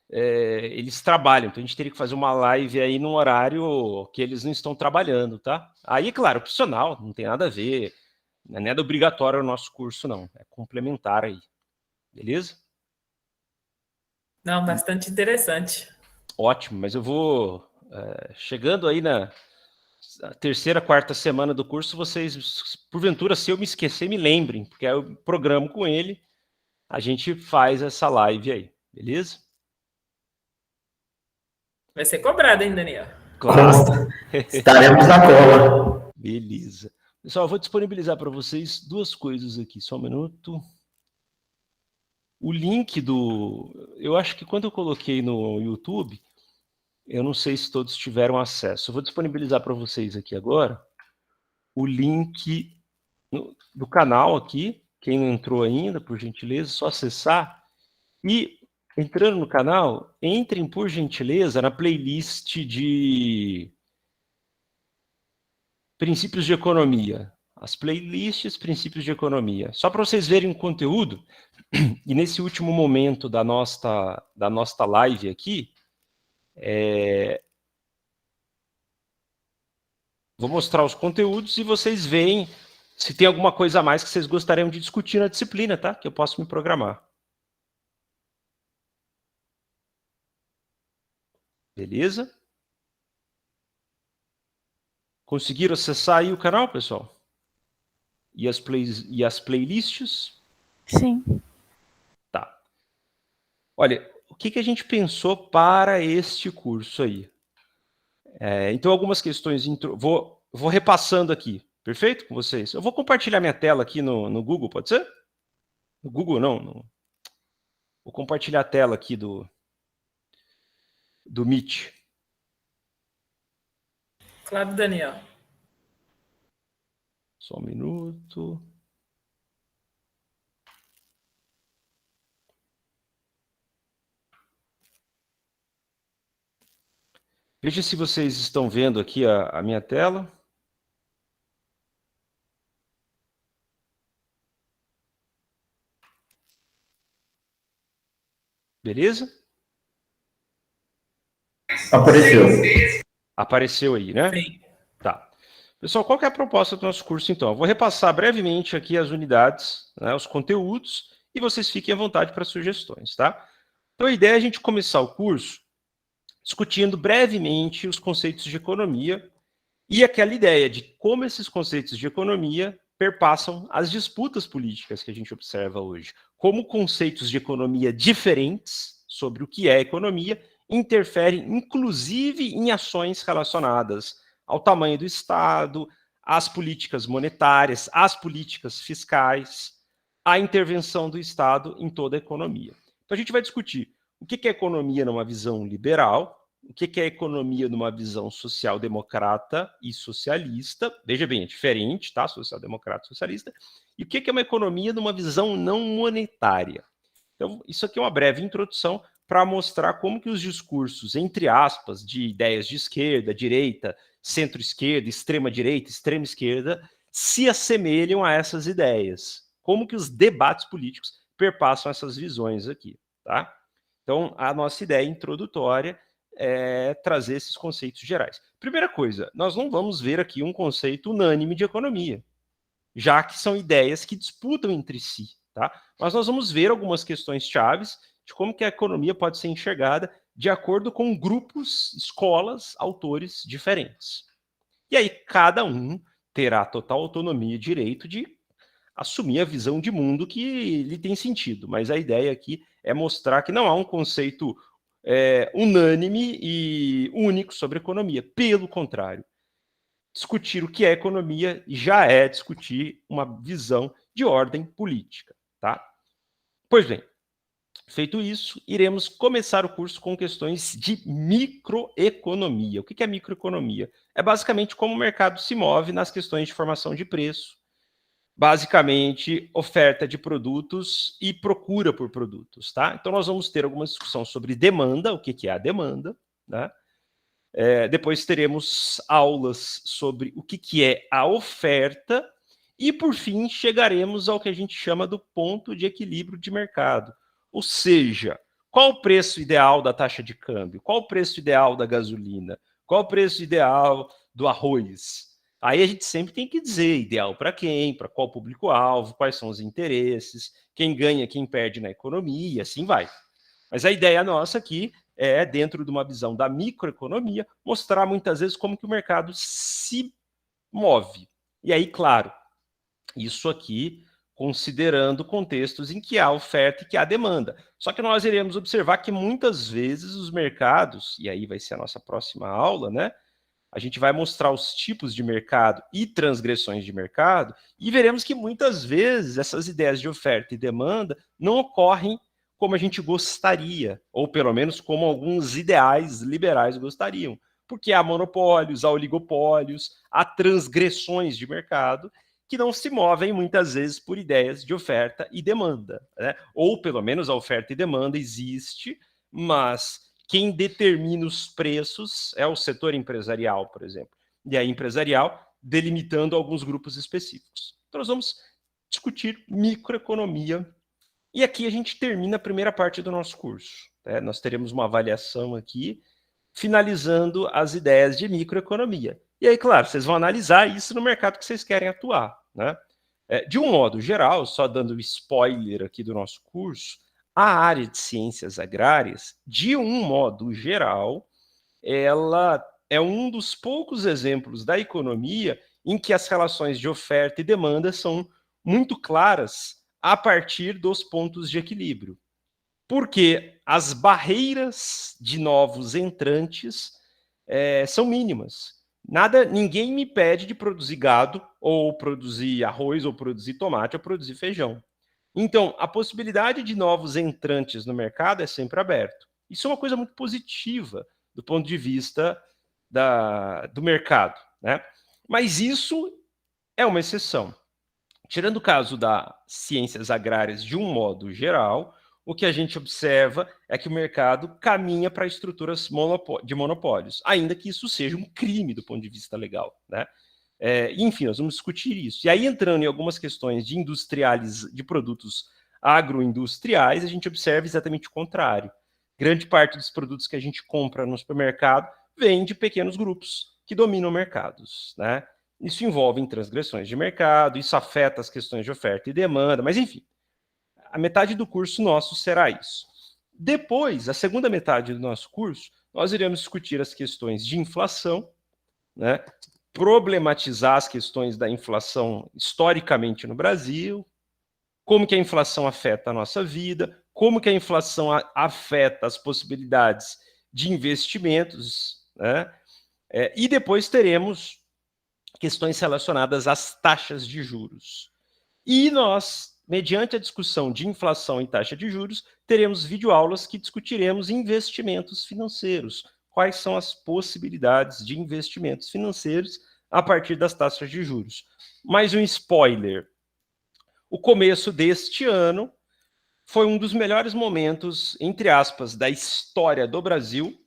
eles trabalham, então a gente teria que fazer uma live aí num horário que eles não estão trabalhando, tá? Aí, claro, opcional, não tem nada a ver, não é nada obrigatório o nosso curso, não. É complementar aí. Beleza? Não, bastante interessante. Ótimo, mas eu vou... chegando aí na terceira, quarta semana do curso, vocês, porventura, se eu me esquecer, me lembrem, porque aí eu programo com ele, a gente faz essa live aí, beleza? Vai ser cobrado, hein, Daniel? Claro. Estaremos na cola. Beleza. Pessoal, eu vou disponibilizar para vocês 2 coisas aqui, só um minuto. O link eu acho que quando eu coloquei no YouTube, eu não sei se todos tiveram acesso. Eu vou disponibilizar para vocês aqui agora o link do canal aqui. Quem não entrou ainda, por gentileza, é só acessar. E, entrando no canal, entrem, por gentileza, na playlist de princípios de economia. As playlists, princípios de economia. Só para vocês verem o conteúdo, e nesse último momento da nossa live aqui, vou mostrar os conteúdos e vocês veem se tem alguma coisa a mais que vocês gostariam de discutir na disciplina, tá? Que eu posso me programar. Beleza? Conseguiram acessar aí o canal, pessoal? E as playlists? Sim. Tá. Olha, o que a gente pensou para este curso aí? Então, algumas questões... Vou repassando aqui. Perfeito com vocês? Eu vou compartilhar minha tela aqui no Google, pode ser? No Google, não. Vou compartilhar a tela aqui do Meet. Claro, Daniel. Só um minuto. Veja se vocês estão vendo aqui a minha tela. Beleza? Apareceu. Apareceu aí, né? Sim. Tá. Pessoal, qual que é a proposta do nosso curso, então? Eu vou repassar brevemente aqui as unidades, né, os conteúdos, e vocês fiquem à vontade para sugestões, tá? Então, a ideia é a gente começar o curso discutindo brevemente os conceitos de economia e aquela ideia de como esses conceitos de economia perpassam as disputas políticas que a gente observa hoje. Como conceitos de economia diferentes sobre o que é economia interferem, inclusive, em ações relacionadas ao tamanho do Estado, às políticas monetárias, às políticas fiscais, à intervenção do Estado em toda a economia. Então, a gente vai discutir o que é economia numa visão liberal, o que é economia numa visão social-democrata e socialista. Veja bem, é diferente, tá? Social-democrata e socialista. E o que é uma economia numa visão não monetária. Então, isso aqui é uma breve introdução para mostrar como que os discursos, entre aspas, de ideias de esquerda, direita, centro-esquerda, extrema-direita, extrema-esquerda, se assemelham a essas ideias. Como que os debates políticos perpassam essas visões aqui, tá? Então, a nossa ideia introdutória é trazer esses conceitos gerais. Primeira coisa, nós não vamos ver aqui um conceito unânime de economia, já que são ideias que disputam entre si, tá? Mas nós vamos ver algumas questões chaves de como que a economia pode ser enxergada de acordo com grupos, escolas, autores diferentes. E aí cada um terá total autonomia e direito de assumir a visão de mundo que lhe tem sentido. Mas a ideia aqui é mostrar que não há um conceito unânime e único sobre economia. Pelo contrário, discutir o que é economia já é discutir uma visão de ordem política, tá? Pois bem, feito isso, iremos começar o curso com questões de microeconomia. O que é microeconomia? É basicamente como o mercado se move nas questões de formação de preço, basicamente oferta de produtos e procura por produtos, tá? Então nós vamos ter alguma discussão sobre demanda, o que é a demanda, né? Depois teremos aulas sobre o que é a oferta e, por fim, chegaremos ao que a gente chama do ponto de equilíbrio de mercado. Ou seja, qual o preço ideal da taxa de câmbio? Qual o preço ideal da gasolina? Qual o preço ideal do arroz? Aí a gente sempre tem que dizer ideal para quem, para qual público-alvo, quais são os interesses, quem ganha, quem perde na economia, e assim vai. Mas a ideia nossa aqui é, dentro de uma visão da microeconomia, mostrar muitas vezes como que o mercado se move. E aí, claro, isso aqui considerando contextos em que há oferta e que há demanda. Só que nós iremos observar que muitas vezes os mercados, e aí vai ser a nossa próxima aula, né? A gente vai mostrar os tipos de mercado e transgressões de mercado, e veremos que muitas vezes essas ideias de oferta e demanda não ocorrem como a gente gostaria, ou pelo menos como alguns ideais liberais gostariam, porque há monopólios, há oligopólios, há transgressões de mercado que não se movem muitas vezes por ideias de oferta e demanda, né? Ou pelo menos a oferta e demanda existe, mas quem determina os preços é o setor empresarial, por exemplo. E a empresarial delimitando alguns grupos específicos. Então nós vamos discutir microeconomia. E aqui a gente termina a primeira parte do nosso curso, né? Nós teremos uma avaliação aqui, finalizando as ideias de microeconomia. E aí, claro, vocês vão analisar isso no mercado que vocês querem atuar, né? De um modo geral, só dando spoiler aqui do nosso curso, a área de ciências agrárias, de um modo geral, ela é um dos poucos exemplos da economia em que as relações de oferta e demanda são muito claras a partir dos pontos de equilíbrio. Porque as barreiras de novos entrantes são mínimas. Ninguém me pede de produzir gado, ou produzir arroz, ou produzir tomate, ou produzir feijão. Então, a possibilidade de novos entrantes no mercado é sempre aberto. Isso é uma coisa muito positiva do ponto de vista do mercado, né? Mas isso é uma exceção. Tirando o caso das ciências agrárias de um modo geral, o que a gente observa é que o mercado caminha para estruturas de monopólios, ainda que isso seja um crime do ponto de vista legal, né? Enfim, nós vamos discutir isso. E aí, entrando em algumas questões de produtos agroindustriais, a gente observa exatamente o contrário. Grande parte dos produtos que a gente compra no supermercado vem de pequenos grupos que dominam mercados, né? Isso envolve transgressões de mercado, isso afeta as questões de oferta e demanda, mas enfim, a metade do curso nosso será isso. Depois, a segunda metade do nosso curso, nós iremos discutir as questões de inflação, né? Problematizar as questões da inflação historicamente no Brasil, como que a inflação afeta a nossa vida, como que a inflação afeta as possibilidades de investimentos, né? E depois teremos questões relacionadas às taxas de juros. E nós, mediante a discussão de inflação e taxa de juros, teremos videoaulas que discutiremos investimentos financeiros. Quais são as possibilidades de investimentos financeiros a partir das taxas de juros? Mais um spoiler. O começo deste ano foi um dos melhores momentos, entre aspas, da história do Brasil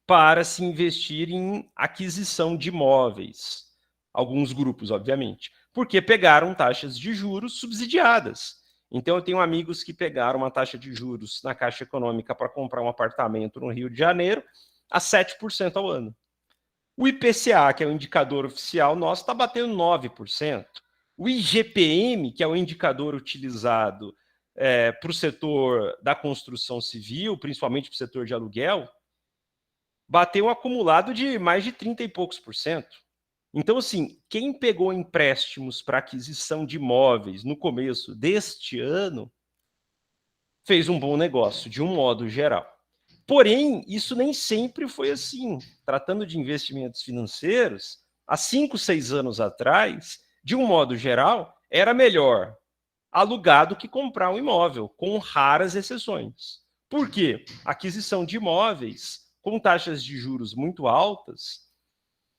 para se investir em aquisição de imóveis. Alguns grupos, obviamente, porque pegaram taxas de juros subsidiadas. Então, eu tenho amigos que pegaram uma taxa de juros na Caixa Econômica para comprar um apartamento no Rio de Janeiro a 7% ao ano. O IPCA, que é o indicador oficial nosso, está batendo 9%. O IGPM, que é o indicador utilizado para o setor da construção civil, principalmente para o setor de aluguel, bateu um acumulado de mais de 30 e poucos por cento. Então, assim, quem pegou empréstimos para aquisição de imóveis no começo deste ano fez um bom negócio, de um modo geral. Porém, isso nem sempre foi assim. Tratando de investimentos financeiros, há 5, 6 anos atrás, de um modo geral, era melhor alugar do que comprar um imóvel, com raras exceções. Por quê? Aquisição de imóveis com taxas de juros muito altas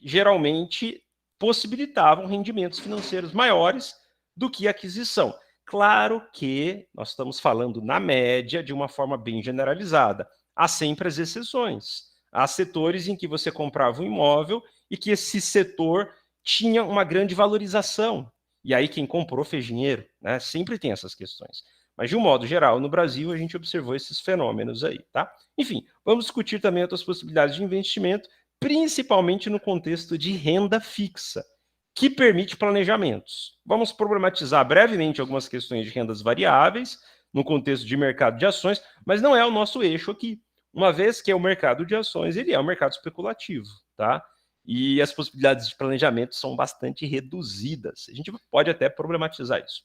geralmente possibilitavam rendimentos financeiros maiores do que a aquisição. Claro que nós estamos falando na média de uma forma bem generalizada. Há sempre as exceções. Há setores em que você comprava um imóvel e que esse setor tinha uma grande valorização. E aí quem comprou fez dinheiro, né? Sempre tem essas questões. Mas, de um modo geral, no Brasil, a gente observou esses fenômenos aí, tá? Enfim, vamos discutir também outras possibilidades de investimento, principalmente no contexto de renda fixa, que permite planejamentos. Vamos problematizar brevemente algumas questões de rendas variáveis, no contexto de mercado de ações, mas não é o nosso eixo aqui, uma vez que o mercado de ações ele é um mercado especulativo, tá? E as possibilidades de planejamento são bastante reduzidas. A gente pode até problematizar isso.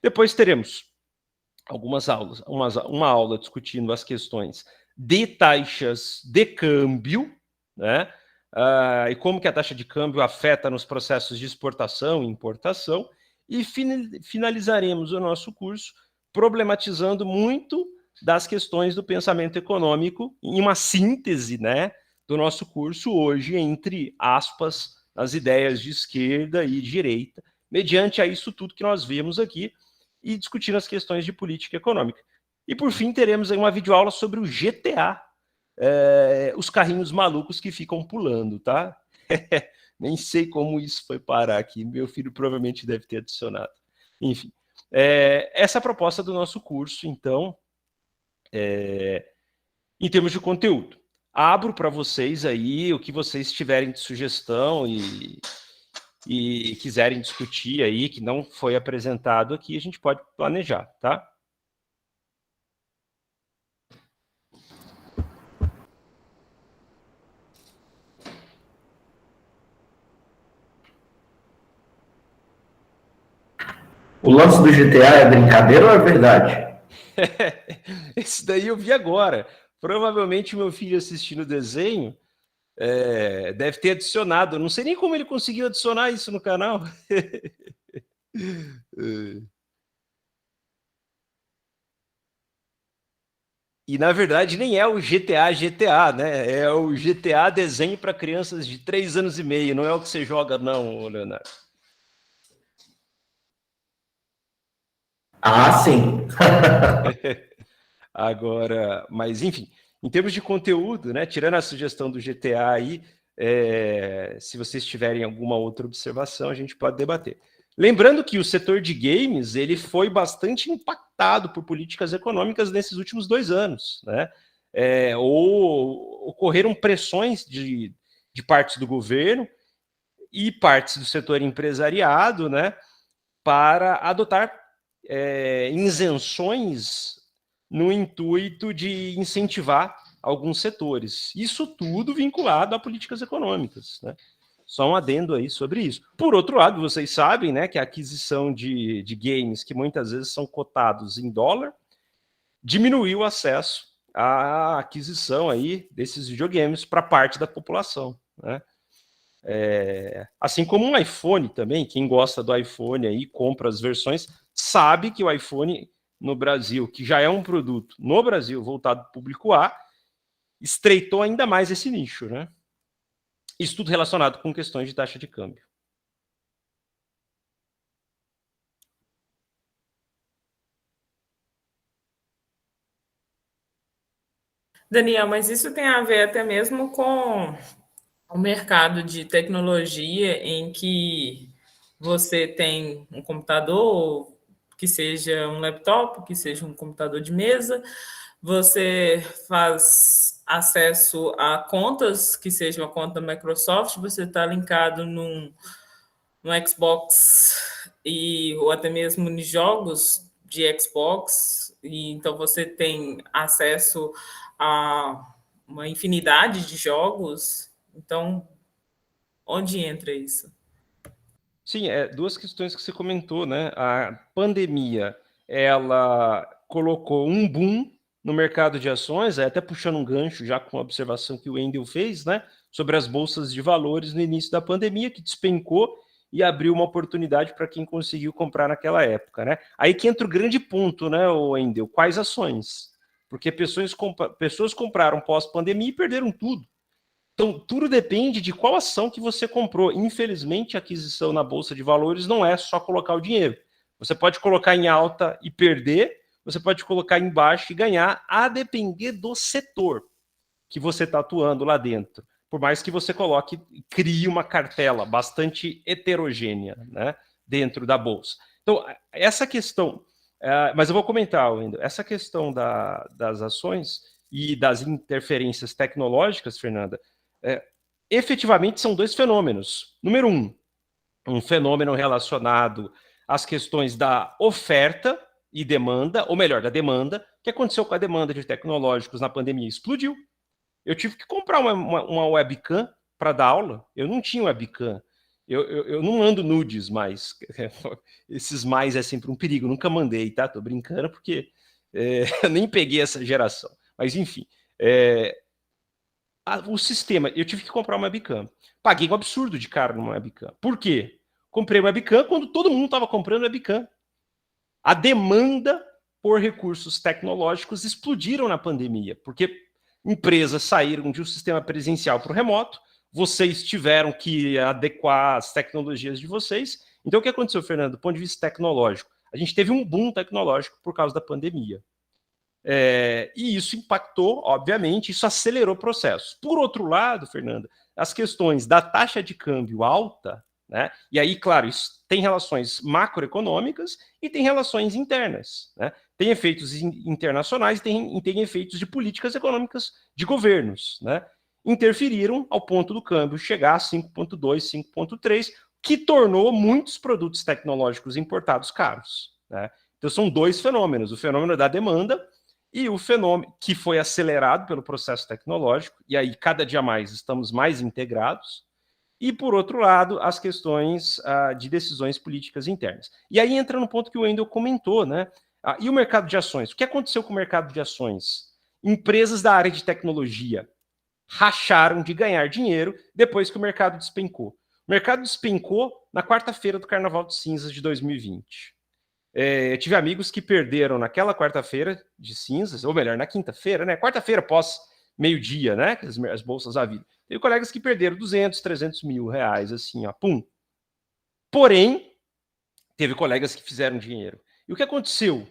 Depois teremos algumas aulas, uma aula discutindo as questões de taxas de câmbio, né? E como que a taxa de câmbio afeta nos processos de exportação e importação, e finalizaremos o nosso curso problematizando muito das questões do pensamento econômico em uma síntese, né, do nosso curso hoje, entre aspas, as ideias de esquerda e direita, mediante a isso tudo que nós vemos aqui, e discutindo as questões de política econômica. E, por fim, teremos aí uma videoaula sobre o GTA, os carrinhos malucos que ficam pulando, tá? Nem sei como isso foi parar aqui, meu filho provavelmente deve ter adicionado. Enfim, essa é a proposta do nosso curso, então, em termos de conteúdo. Abro para vocês aí o que vocês tiverem de sugestão e quiserem discutir aí, que não foi apresentado aqui, a gente pode planejar, tá? O lance do GTA é brincadeira ou é verdade? Esse daí eu vi agora. Provavelmente meu filho assistindo o desenho deve ter adicionado. Eu não sei nem como ele conseguiu adicionar isso no canal. E, na verdade, nem é o GTA, né? É o GTA desenho para crianças de 3 anos e meio. Não é o que você joga, não, Leonardo. Ah, sim. Agora, mas, enfim, em termos de conteúdo, né? Tirando a sugestão do GTA aí, se vocês tiverem alguma outra observação, a gente pode debater. Lembrando que o setor de games ele foi bastante impactado por políticas econômicas nesses últimos 2 anos, né? Ocorreram pressões de partes do governo e partes do setor empresariado, né, para adotar isenções no intuito de incentivar alguns setores. Isso tudo vinculado a políticas econômicas, né? Só um adendo aí sobre isso. Por outro lado, vocês sabem, né, que a aquisição de games, que muitas vezes são cotados em dólar, diminuiu o acesso à aquisição aí desses videogames para parte da população, né? Assim como um iPhone também, quem gosta do iPhone aí, compra as versões, sabe que o iPhone no Brasil, que já é um produto no Brasil voltado para o público A, estreitou ainda mais esse nicho, né? Isso tudo relacionado com questões de taxa de câmbio. Daniel, mas isso tem a ver até mesmo com o mercado de tecnologia em que você tem um computador, que seja um laptop, que seja um computador de mesa. Você faz acesso a contas, que seja uma conta da Microsoft, você está linkado no Xbox ou até mesmo em jogos de Xbox, e então você tem acesso a uma infinidade de jogos. Então, onde entra isso? Sim, duas questões que você comentou, né? A pandemia, ela colocou um boom no mercado de ações, até puxando um gancho já com a observação que o Wendel fez, né? Sobre as bolsas de valores no início da pandemia, que despencou e abriu uma oportunidade para quem conseguiu comprar naquela época, né? Aí que entra o grande ponto, né, Wendel? Quais ações? Porque pessoas compraram pós-pandemia e perderam tudo. Então, tudo depende de qual ação que você comprou. Infelizmente, a aquisição na Bolsa de Valores não é só colocar o dinheiro. Você pode colocar em alta e perder, você pode colocar em baixo e ganhar, a depender do setor que você está atuando lá dentro. Por mais que você crie uma cartela bastante heterogênea, né, dentro da Bolsa. Então, essa questão, mas eu vou comentar, Wendel, essa questão das ações e das interferências tecnológicas, Fernanda, efetivamente são dois fenômenos. Número um fenômeno relacionado às questões da oferta e demanda, ou melhor, da demanda. O que aconteceu com a demanda de tecnológicos na pandemia? Explodiu. Eu tive que comprar uma webcam para dar aula. Eu não tinha webcam. Eu não mando nudes mais. Esses mais é sempre um perigo. Nunca mandei, tá? Tô brincando porque eu nem peguei essa geração. Mas, enfim, o sistema, eu tive que comprar uma webcam. Paguei um absurdo de caro numa webcam. Por quê? Comprei uma webcam quando todo mundo estava comprando webcam. A demanda por recursos tecnológicos explodiram na pandemia, porque empresas saíram de um sistema presencial para o remoto, vocês tiveram que adequar as tecnologias de vocês. Então, o que aconteceu, Fernando, do ponto de vista tecnológico? A gente teve um boom tecnológico por causa da pandemia. E isso impactou, obviamente, isso acelerou processos. Por outro lado, Fernanda, as questões da taxa de câmbio alta, né? E aí, claro, isso tem relações macroeconômicas e tem relações internas, né? Tem efeitos internacionais e tem efeitos de políticas econômicas de governos, né? Interferiram ao ponto do câmbio chegar a 5,2, 5,3, que tornou muitos produtos tecnológicos importados caros, né? Então são dois fenômenos, o fenômeno da demanda e o fenômeno que foi acelerado pelo processo tecnológico, e aí cada dia mais estamos mais integrados, e por outro lado, as questões de decisões políticas internas. E aí entra no ponto que o Wendel comentou, né? E o mercado de ações? O que aconteceu com o mercado de ações? Empresas da área de tecnologia racharam de ganhar dinheiro depois que o mercado despencou. O mercado despencou na quarta-feira do Carnaval de Cinzas de 2020. Eu tive amigos que perderam naquela quarta-feira de cinzas, ou melhor, na quinta-feira, né? Quarta-feira pós meio-dia, né? As bolsas à vida. Teve colegas que perderam 200, 300 mil reais, assim, ó, pum. Porém, teve colegas que fizeram dinheiro. E o que aconteceu?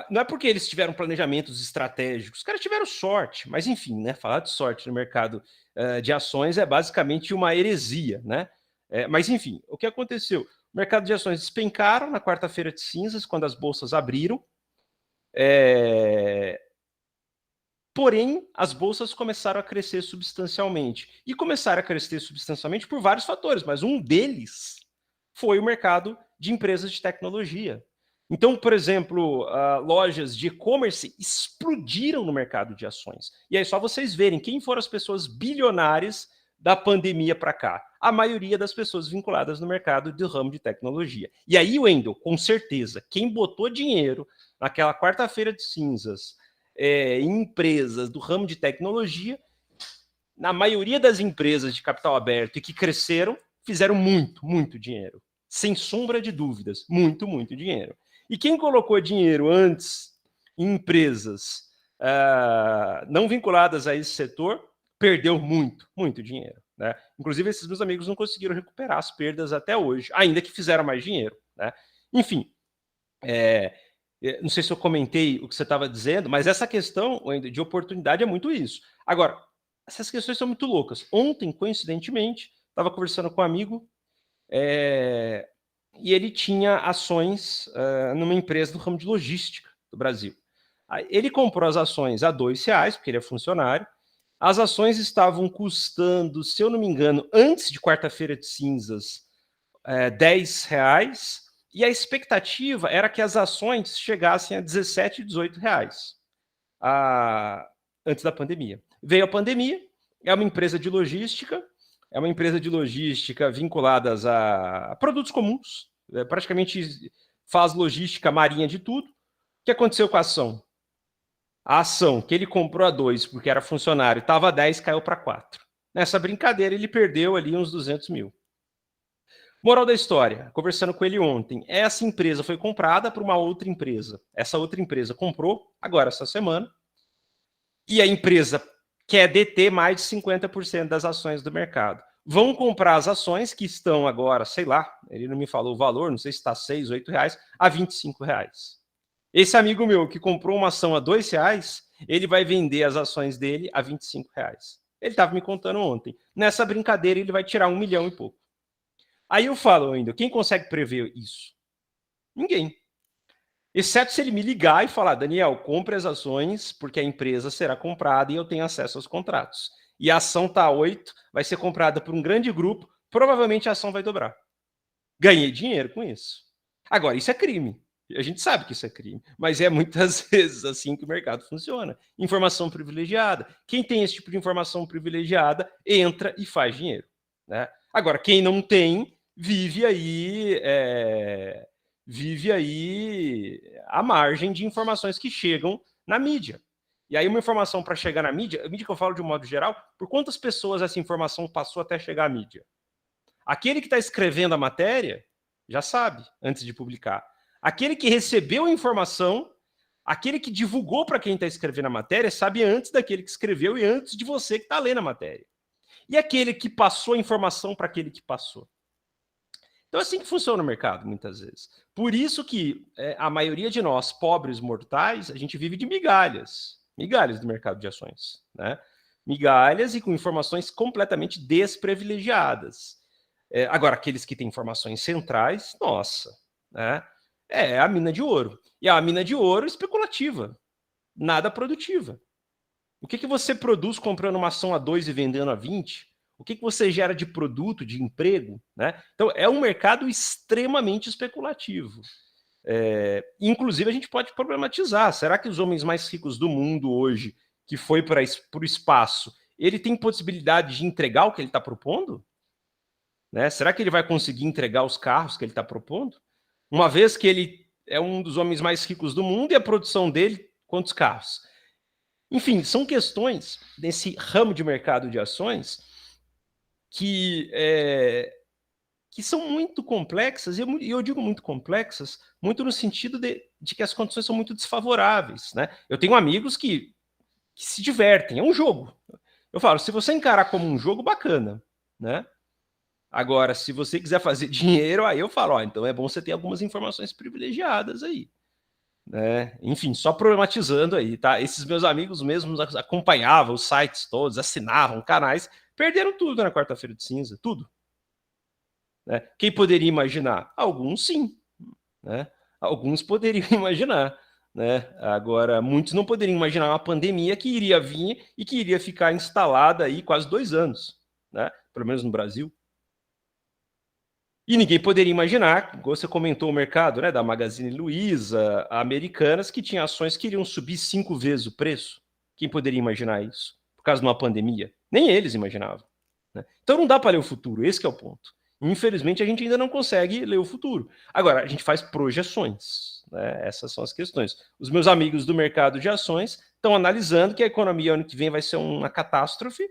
Não é porque eles tiveram planejamentos estratégicos, os caras tiveram sorte, mas enfim, né? Falar de sorte no mercado de ações é basicamente uma heresia, né? Mas enfim, o que aconteceu? O mercado de ações despencaram na quarta-feira de cinzas, quando as bolsas abriram. Porém, as bolsas começaram a crescer substancialmente. E começaram a crescer substancialmente por vários fatores, mas um deles foi o mercado de empresas de tecnologia. Então, por exemplo, lojas de e-commerce explodiram no mercado de ações. E aí, só vocês verem quem foram as pessoas bilionárias da pandemia para cá. A maioria das pessoas vinculadas no mercado do ramo de tecnologia. E aí, Wendel, com certeza, quem botou dinheiro naquela quarta-feira de cinzas em empresas do ramo de tecnologia, na maioria das empresas de capital aberto e que cresceram, fizeram muito, muito dinheiro. Sem sombra de dúvidas, muito, muito dinheiro. E quem colocou dinheiro antes em empresas não vinculadas a esse setor, perdeu muito, muito dinheiro, né? Inclusive, esses meus amigos não conseguiram recuperar as perdas até hoje, ainda que fizeram mais dinheiro, né? Enfim, não sei se eu comentei o que você estava dizendo, mas essa questão de oportunidade é muito isso. Agora, essas questões são muito loucas. Ontem, coincidentemente, estava conversando com um amigo, e ele tinha ações numa empresa do ramo de logística do Brasil. Aí ele comprou as ações a R$2, porque ele é funcionário. As ações estavam custando, se eu não me engano, antes de quarta-feira de cinzas, R$10, e a expectativa era que as ações chegassem a R$17, R$18 antes da pandemia. Veio a pandemia, é uma empresa de logística, vinculada a produtos comuns, praticamente faz logística marinha de tudo. O que aconteceu com a ação? A ação que ele comprou a 2 porque era funcionário, estava a 10, caiu para 4. Nessa brincadeira, ele perdeu ali uns 200 mil. Moral da história, conversando com ele ontem, essa empresa foi comprada por uma outra empresa. Essa outra empresa comprou, agora essa semana, e a empresa quer deter mais de 50% das ações do mercado. Vão comprar as ações que estão agora, sei lá, ele não me falou o valor, não sei se está R$6, R$8, a R$25. Esse amigo meu que comprou uma ação a R$2, ele vai vender as ações dele a R$25. Ele estava me contando ontem. Nessa brincadeira, ele vai tirar 1 milhão e pouco. Aí eu falo ainda, quem consegue prever isso? Ninguém. Exceto se ele me ligar e falar, Daniel, compre as ações, porque a empresa será comprada e eu tenho acesso aos contratos. E a ação está a 8, vai ser comprada por um grande grupo, provavelmente a ação vai dobrar. Ganhei dinheiro com isso. Agora, isso é crime. A gente sabe que isso é crime, mas é muitas vezes assim que o mercado funciona. Informação privilegiada. Quem tem esse tipo de informação privilegiada entra e faz dinheiro, né? Agora, quem não tem, vive aí à margem de informações que chegam na mídia. E aí uma informação para chegar na mídia, a mídia que eu falo de um modo geral, por quantas pessoas essa informação passou até chegar à mídia? Aquele que está escrevendo a matéria já sabe antes de publicar. Aquele que recebeu a informação, aquele que divulgou para quem está escrevendo a matéria, sabe antes daquele que escreveu e antes de você que está lendo a matéria. E aquele que passou a informação para aquele que passou. Então é assim que funciona o mercado, muitas vezes. Por isso que a maioria de nós, pobres mortais, a gente vive de migalhas. Migalhas do mercado de ações, né? Migalhas e com informações completamente desprivilegiadas. Agora, aqueles que têm informações centrais, nossa, né? É a mina de ouro. E a mina de ouro especulativa, nada produtiva. O que você produz comprando uma ação a 2 e vendendo a 20? O que você gera de produto, de emprego, né? Então, é um mercado extremamente especulativo. Inclusive, a gente pode problematizar. Será que os homens mais ricos do mundo hoje, que foi para o espaço, ele tem possibilidade de entregar o que ele está propondo? Né? Será que ele vai conseguir entregar os carros que ele está propondo? Uma vez que ele é um dos homens mais ricos do mundo e a produção dele, quantos carros? Enfim, são questões desse ramo de mercado de ações que são muito complexas, e eu digo muito complexas, muito no sentido de que as condições são muito desfavoráveis, né? Eu tenho amigos que se divertem, é um jogo. Eu falo, se você encarar como um jogo, bacana, né? Agora, se você quiser fazer dinheiro, aí eu falo, então é bom você ter algumas informações privilegiadas aí, né? Enfim, só problematizando aí, tá? Esses meus amigos mesmos acompanhavam os sites todos, assinavam canais, perderam tudo na quarta-feira de cinza, tudo. Né? Quem poderia imaginar? Alguns sim, né? Alguns poderiam imaginar, né? Agora, muitos não poderiam imaginar uma pandemia que iria vir e que iria ficar instalada aí quase 2 anos, né? Pelo menos no Brasil. E ninguém poderia imaginar, você comentou o mercado, né, da Magazine Luiza, Americanas, que tinha ações que iriam subir 5 vezes o preço. Quem poderia imaginar isso? Por causa de uma pandemia. Nem eles imaginavam. Né? Então não dá para ler o futuro, esse é o ponto. Infelizmente, a gente ainda não consegue ler o futuro. Agora, a gente faz projeções. Né? Essas são as questões. Os meus amigos do mercado de ações estão analisando que a economia ano que vem vai ser uma catástrofe,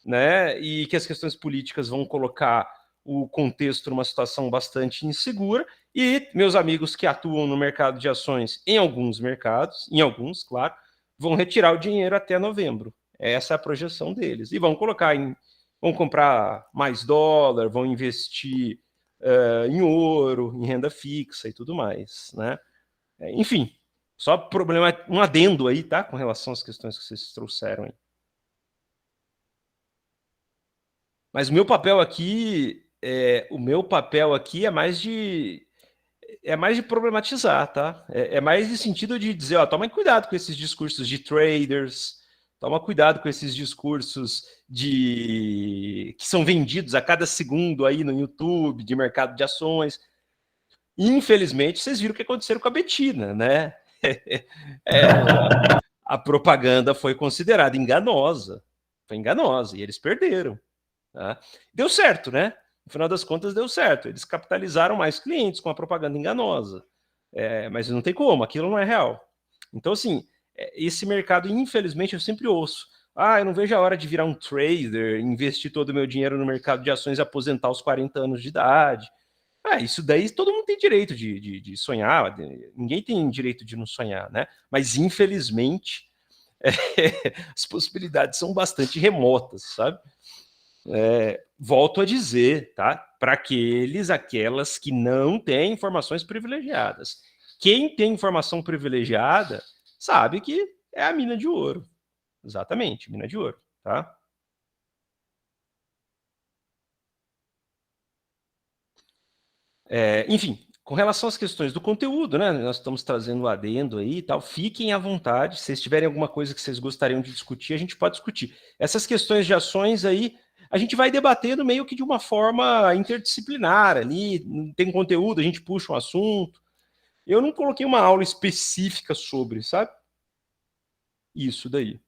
né? E que as questões políticas vão colocar o contexto numa situação bastante insegura, e meus amigos que atuam no mercado de ações, em alguns mercados, em alguns, claro, vão retirar o dinheiro até novembro. Essa é a projeção deles. E vão vão comprar mais dólar, vão investir em ouro, em renda fixa e tudo mais, né? Enfim, só um adendo aí, tá? Com relação às questões que vocês trouxeram aí. Mas o meu papel aqui o meu papel aqui é mais de problematizar, tá? É mais no sentido de dizer, ó, toma cuidado com esses discursos de traders, toma cuidado com esses discursos que são vendidos a cada segundo aí no YouTube, de mercado de ações. Infelizmente, vocês viram o que aconteceu com a Betina, né? A propaganda foi considerada enganosa. Foi enganosa, e eles perderam. Tá? Deu certo, né? No final das contas, deu certo. Eles capitalizaram mais clientes com a propaganda enganosa. Mas não tem como, aquilo não é real. Então, assim, esse mercado, infelizmente, eu sempre ouço. Eu não vejo a hora de virar um trader, investir todo o meu dinheiro no mercado de ações e aposentar aos 40 anos de idade. Isso daí todo mundo tem direito de sonhar, ninguém tem direito de não sonhar, né? Mas, infelizmente, as possibilidades são bastante remotas, sabe? Volto a dizer, tá? Para aquelas que não têm informações privilegiadas. Quem tem informação privilegiada sabe que é a mina de ouro. Exatamente, mina de ouro, tá? Enfim, com relação às questões do conteúdo, né? Nós estamos trazendo o adendo aí e tal. Fiquem à vontade. Se vocês tiverem alguma coisa que vocês gostariam de discutir, a gente pode discutir. Essas questões de ações aí, a gente vai debatendo meio que de uma forma interdisciplinar ali. Tem conteúdo, a gente puxa um assunto. Eu não coloquei uma aula específica sobre, sabe? Isso daí.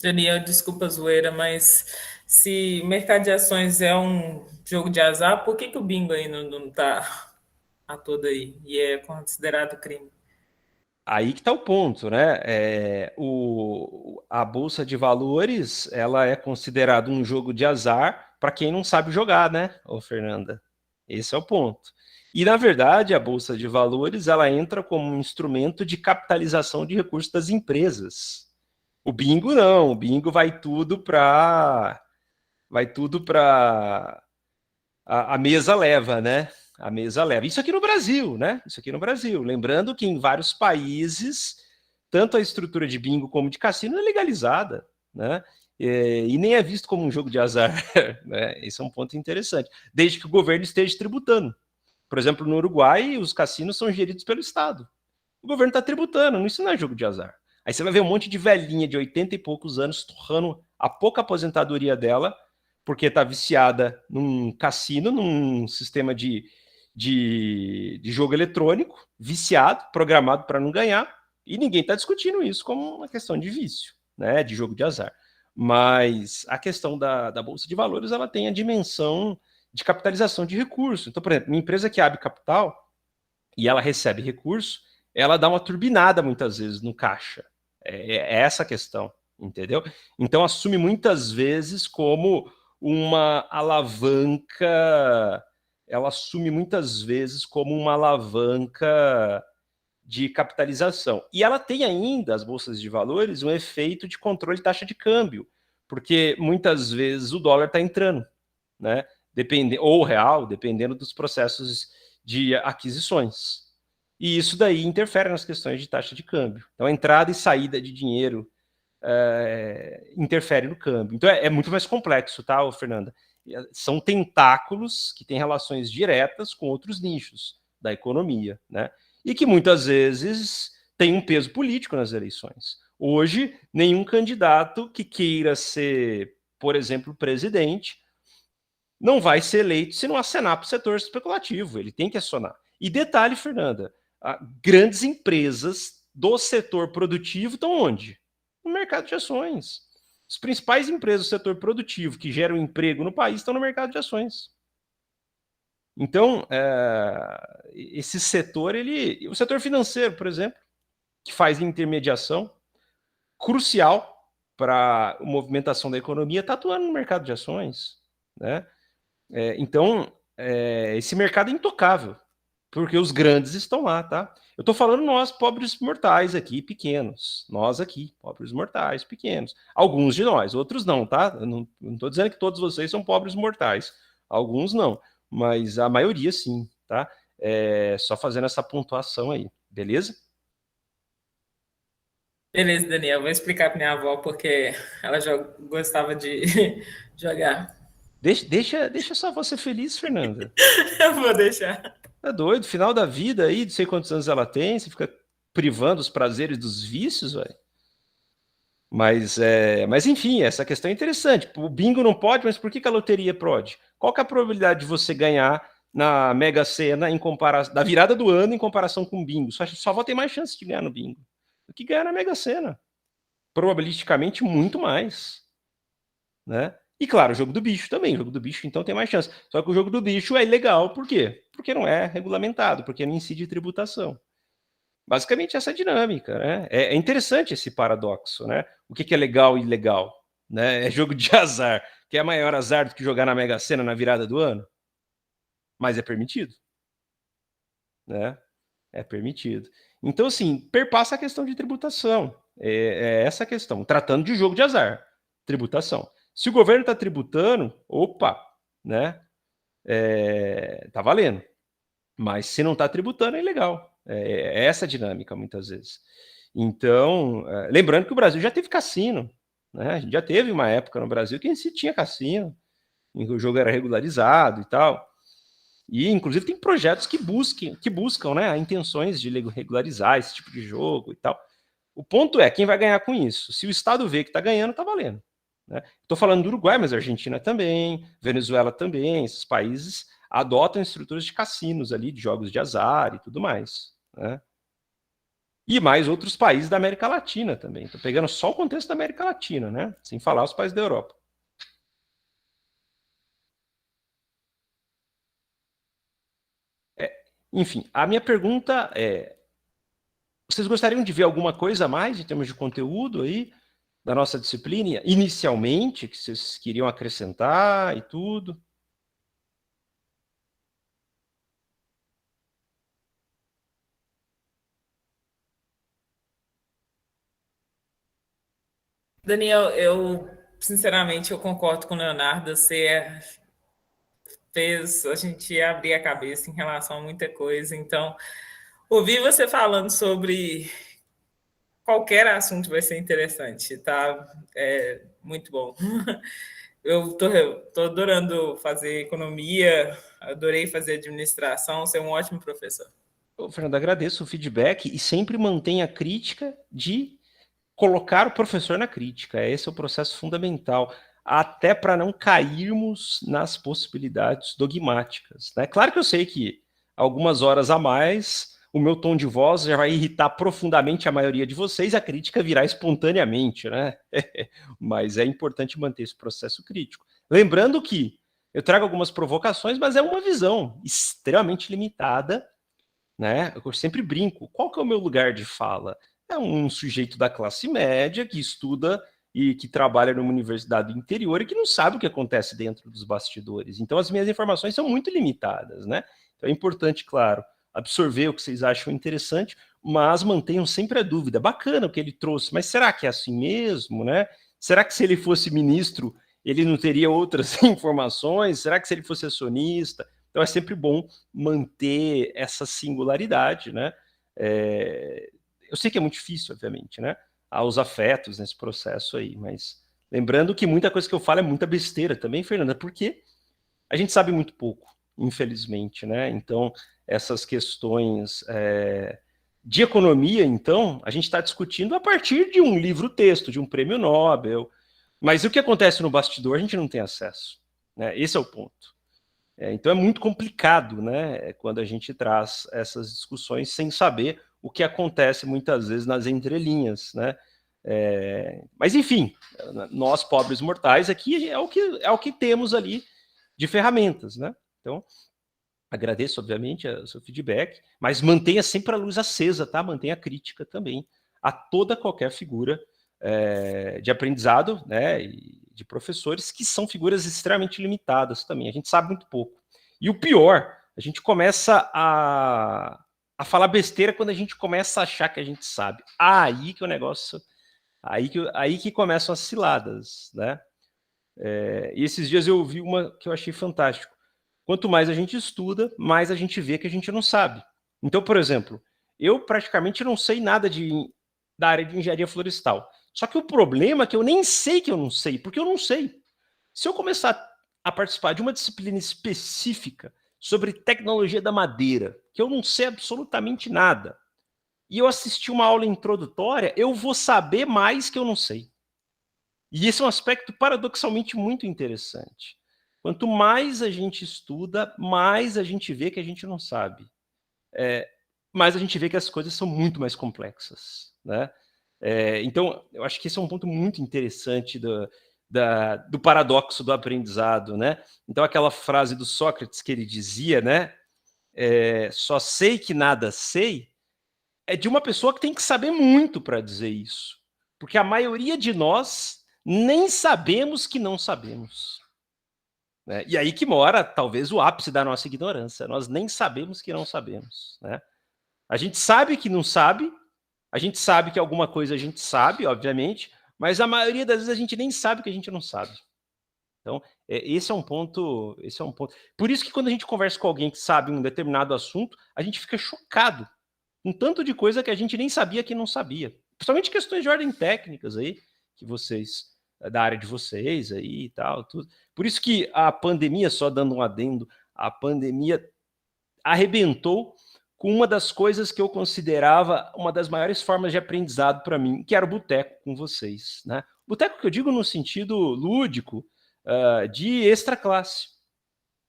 Daniel, desculpa a zoeira, mas se o mercado de ações é um jogo de azar, por que o bingo ainda não está a todo aí e é considerado crime? Aí que está o ponto, né? A Bolsa de Valores, ela é considerada um jogo de azar para quem não sabe jogar, né, Fernanda? Esse é o ponto. E, na verdade, a Bolsa de Valores, ela entra como um instrumento de capitalização de recursos das empresas. O bingo não, o bingo vai tudo para a mesa leva, né? A mesa leva. Isso aqui no Brasil, né? Isso aqui no Brasil. Lembrando que em vários países, tanto a estrutura de bingo como de cassino é legalizada, né? E nem é visto como um jogo de azar, né? Esse é um ponto interessante. Desde que o governo esteja tributando. Por exemplo, no Uruguai, os cassinos são geridos pelo Estado. O governo está tributando, isso não é jogo de azar. Aí você vai ver um monte de velhinha de 80 e poucos anos torrando a pouca aposentadoria dela porque está viciada num cassino, num sistema de jogo eletrônico, viciado, programado para não ganhar, e ninguém está discutindo isso como uma questão de vício, né, de jogo de azar. Mas a questão da Bolsa de Valores, ela tem a dimensão de capitalização de recurso. Então, por exemplo, uma empresa que abre capital e ela recebe recurso, ela dá uma turbinada muitas vezes no caixa. É essa a questão, entendeu? Então, assume muitas vezes como uma alavanca, ela assume muitas vezes como uma alavanca de capitalização. E ela tem ainda, as bolsas de valores, um efeito de controle de taxa de câmbio, porque muitas vezes o dólar está entrando, né? Ou o real, dependendo dos processos de aquisições. E isso daí interfere nas questões de taxa de câmbio. Então, a entrada e saída de dinheiro interfere no câmbio. Então é muito mais complexo, tá, Fernanda? São tentáculos que têm relações diretas com outros nichos da economia, né? E que muitas vezes tem um peso político nas eleições. Hoje, nenhum candidato que queira ser, por exemplo, presidente, não vai ser eleito se não acenar para o setor especulativo. Ele tem que acionar. E detalhe, Fernanda, grandes empresas do setor produtivo estão onde? No mercado de ações. As principais empresas do setor produtivo que geram emprego no país estão no mercado de ações. Então, esse setor, o setor financeiro, por exemplo, que faz intermediação, crucial para a movimentação da economia, está atuando no mercado de ações, né? Então, esse mercado é intocável, porque os grandes estão lá, tá? Eu estou falando nós, pobres mortais aqui, pequenos. Nós aqui, pobres mortais, pequenos. Alguns de nós, outros não, tá? Eu não estou dizendo que todos vocês são pobres mortais. Alguns não, mas a maioria sim, tá? Só fazendo essa pontuação aí, beleza? Beleza, Daniel. Vou explicar para minha avó porque ela já gostava de jogar. Deixa só você feliz, Fernanda. Eu vou deixar. Tá doido? Final da vida aí, não sei quantos anos ela tem, você fica privando os prazeres dos vícios, velho. Mas enfim, essa questão é interessante. O bingo não pode, mas por que a loteria pode? Qual que é a probabilidade de você ganhar na Mega Sena da virada do ano em comparação com o bingo? Só vou ter mais chance de ganhar no bingo do que ganhar na Mega Sena. Probabilisticamente, muito mais. Né? E claro, o jogo do bicho também. O jogo do bicho, então, tem mais chance. Só que o jogo do bicho é ilegal. Por quê? Porque não é regulamentado, porque não incide tributação. Basicamente essa dinâmica, né? É interessante esse paradoxo, né? O que é legal e ilegal? Né? É jogo de azar. Que é maior azar do que jogar na Mega Sena na virada do ano? Mas é permitido. Né? É permitido. Então, assim, perpassa a questão de tributação. É essa a questão. Tratando de jogo de azar. Tributação. Se o governo está tributando, opa, né? Tá valendo. Mas se não está tributando, é ilegal. É essa a dinâmica, muitas vezes. Então, lembrando que o Brasil já teve cassino. Né? A gente já teve uma época no Brasil que se tinha cassino, em que o jogo era regularizado e tal. E, inclusive, tem projetos que buscam né, intenções de regularizar esse tipo de jogo e tal. O ponto é, quem vai ganhar com isso? Se o Estado vê que está ganhando, está valendo. Estou falando do Uruguai, mas a Argentina também, Venezuela também, esses países adotam estruturas de cassinos ali, de jogos de azar e tudo mais. Né? E mais outros países da América Latina também. Estou pegando só o contexto da América Latina, né? Sem falar os países da Europa. Enfim, a minha pergunta é: vocês gostariam de ver alguma coisa a mais em termos de conteúdo aí da nossa disciplina, inicialmente, que vocês queriam acrescentar e tudo? Daniel, sinceramente eu concordo com o Leonardo. Você fez a gente abrir a cabeça em relação a muita coisa. Então, ouvir você falando sobre qualquer assunto vai ser interessante, tá? É muito bom. Eu tô adorando fazer economia, adorei fazer administração, ser um ótimo professor. Fernando, agradeço o feedback e sempre mantenha a crítica de colocar o professor na crítica. Esse é o processo fundamental, até para não cairmos nas possibilidades dogmáticas. Né? Claro que eu sei que algumas horas a mais, o meu tom de voz já vai irritar profundamente a maioria de vocês, a crítica virá espontaneamente, né? Mas é importante manter esse processo crítico. Lembrando que eu trago algumas provocações, mas é uma visão extremamente limitada, né? Eu sempre brinco. Qual que é o meu lugar de fala? É um sujeito da classe média que estuda e que trabalha numa universidade do interior e que não sabe o que acontece dentro dos bastidores. Então, as minhas informações são muito limitadas, né? Então, é importante, claro, absorver o que vocês acham interessante, mas mantenham sempre a dúvida. Bacana o que ele trouxe, mas será que é assim mesmo, né? Será que se ele fosse ministro, ele não teria outras informações? Será que se ele fosse acionista? Então, é sempre bom manter essa singularidade, né? Eu sei que é muito difícil, obviamente, né? Há os afetos nesse processo aí, mas lembrando que muita coisa que eu falo é muita besteira também, Fernanda, porque a gente sabe muito pouco, infelizmente, né? Então, essas questões de economia, então, a gente está discutindo a partir de um livro-texto, de um prêmio Nobel, mas o que acontece no bastidor a gente não tem acesso, né? Esse é o ponto. Então é muito complicado, né, quando a gente traz essas discussões sem saber o que acontece muitas vezes nas entrelinhas, né? Mas enfim, nós pobres mortais aqui é o que temos ali de ferramentas, né? Então agradeço obviamente o seu feedback, mas mantenha sempre a luz acesa, tá? Mantenha a crítica também a qualquer figura de aprendizado, né? E de professores que são figuras extremamente limitadas também. A gente sabe muito pouco. E o pior, a gente começa a falar besteira quando a gente começa a achar que a gente sabe. Aí que o negócio... Aí que começam as ciladas, né? E esses dias eu ouvi uma que eu achei fantástico. quanto mais a gente estuda, mais a gente vê que a gente não sabe. Então, por exemplo, eu praticamente não sei nada da área de engenharia florestal. Só que o problema é que eu nem sei que eu não sei, porque eu não sei. Se eu começar a participar de uma disciplina específica sobre tecnologia da madeira, que eu não sei absolutamente nada, e eu assistir uma aula introdutória, eu vou saber mais que eu não sei. E esse é um aspecto paradoxalmente muito interessante. Quanto mais a gente estuda, mais a gente vê que a gente não sabe. Mais a gente vê que as coisas são muito mais complexas, né? Então, eu acho que esse é um ponto muito interessante do paradoxo do aprendizado, né? Então, aquela frase do Sócrates que ele dizia, né? Só sei que nada sei, é de uma pessoa que tem que saber muito para dizer isso. Porque a maioria de nós nem sabemos que não sabemos. Né? E aí que mora, talvez, o ápice da nossa ignorância. Nós nem sabemos que não sabemos, né? A gente sabe que não sabe, a gente sabe que alguma coisa a gente sabe, obviamente, mas a maioria das vezes a gente nem sabe que a gente não sabe. Então, esse é um ponto. Por isso que quando a gente conversa com alguém que sabe um determinado assunto, a gente fica chocado com tanto de coisa que a gente nem sabia que não sabia. Principalmente questões de ordem técnicas aí, que vocês, da área de vocês aí e tal, tudo. Por isso que a pandemia, só dando um adendo, a pandemia arrebentou com uma das coisas que eu considerava uma das maiores formas de aprendizado para mim, que era o boteco com vocês, né? Boteco que eu digo no sentido lúdico, de extra classe.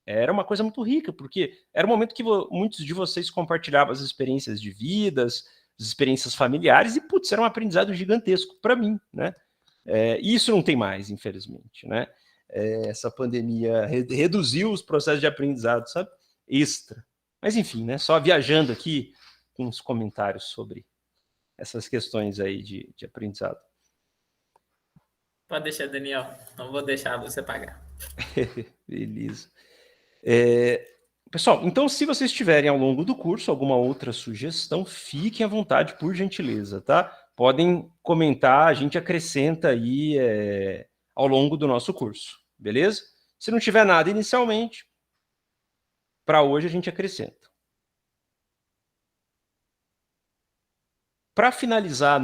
Era uma coisa muito rica, porque era um momento que muitos de vocês compartilhavam as experiências de vidas, as experiências familiares, e, putz, era um aprendizado gigantesco para mim, né? E isso não tem mais, infelizmente, né? Essa pandemia reduziu os processos de aprendizado, sabe? Extra. Mas, enfim, né? Só viajando aqui com uns comentários sobre essas questões aí de aprendizado. Pode deixar, Daniel. Não vou deixar você pagar. Beleza. Pessoal, então, se vocês tiverem ao longo do curso alguma outra sugestão, fiquem à vontade, por gentileza, tá? Podem comentar, a gente acrescenta aí ao longo do nosso curso, beleza? Se não tiver nada inicialmente, para hoje a gente acrescenta. Para finalizar a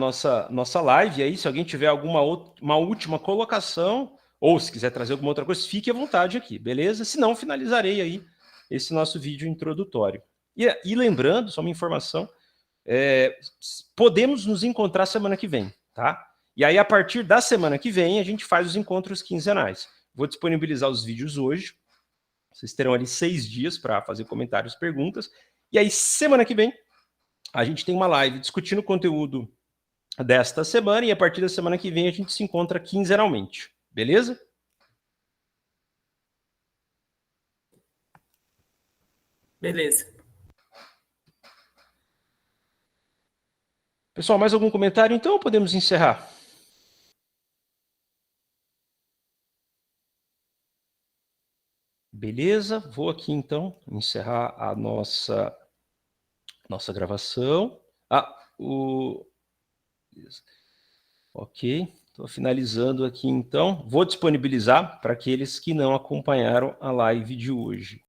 nossa live, aí, se alguém tiver uma última colocação, ou se quiser trazer alguma outra coisa, fique à vontade aqui, beleza? Se não, finalizarei aí esse nosso vídeo introdutório. E lembrando, só uma informação, podemos nos encontrar semana que vem, tá? E aí, a partir da semana que vem, a gente faz os encontros quinzenais. Vou disponibilizar os vídeos hoje. Vocês terão ali 6 dias para fazer comentários, perguntas. E aí, semana que vem, a gente tem uma live discutindo o conteúdo desta semana, e a partir da semana que vem a gente se encontra quinzenalmente. Beleza? Beleza. Pessoal, mais algum comentário? Então, podemos encerrar. Beleza? Vou aqui, então, encerrar a nossa gravação. Ok, estou finalizando aqui, então. Vou disponibilizar para aqueles que não acompanharam a live de hoje.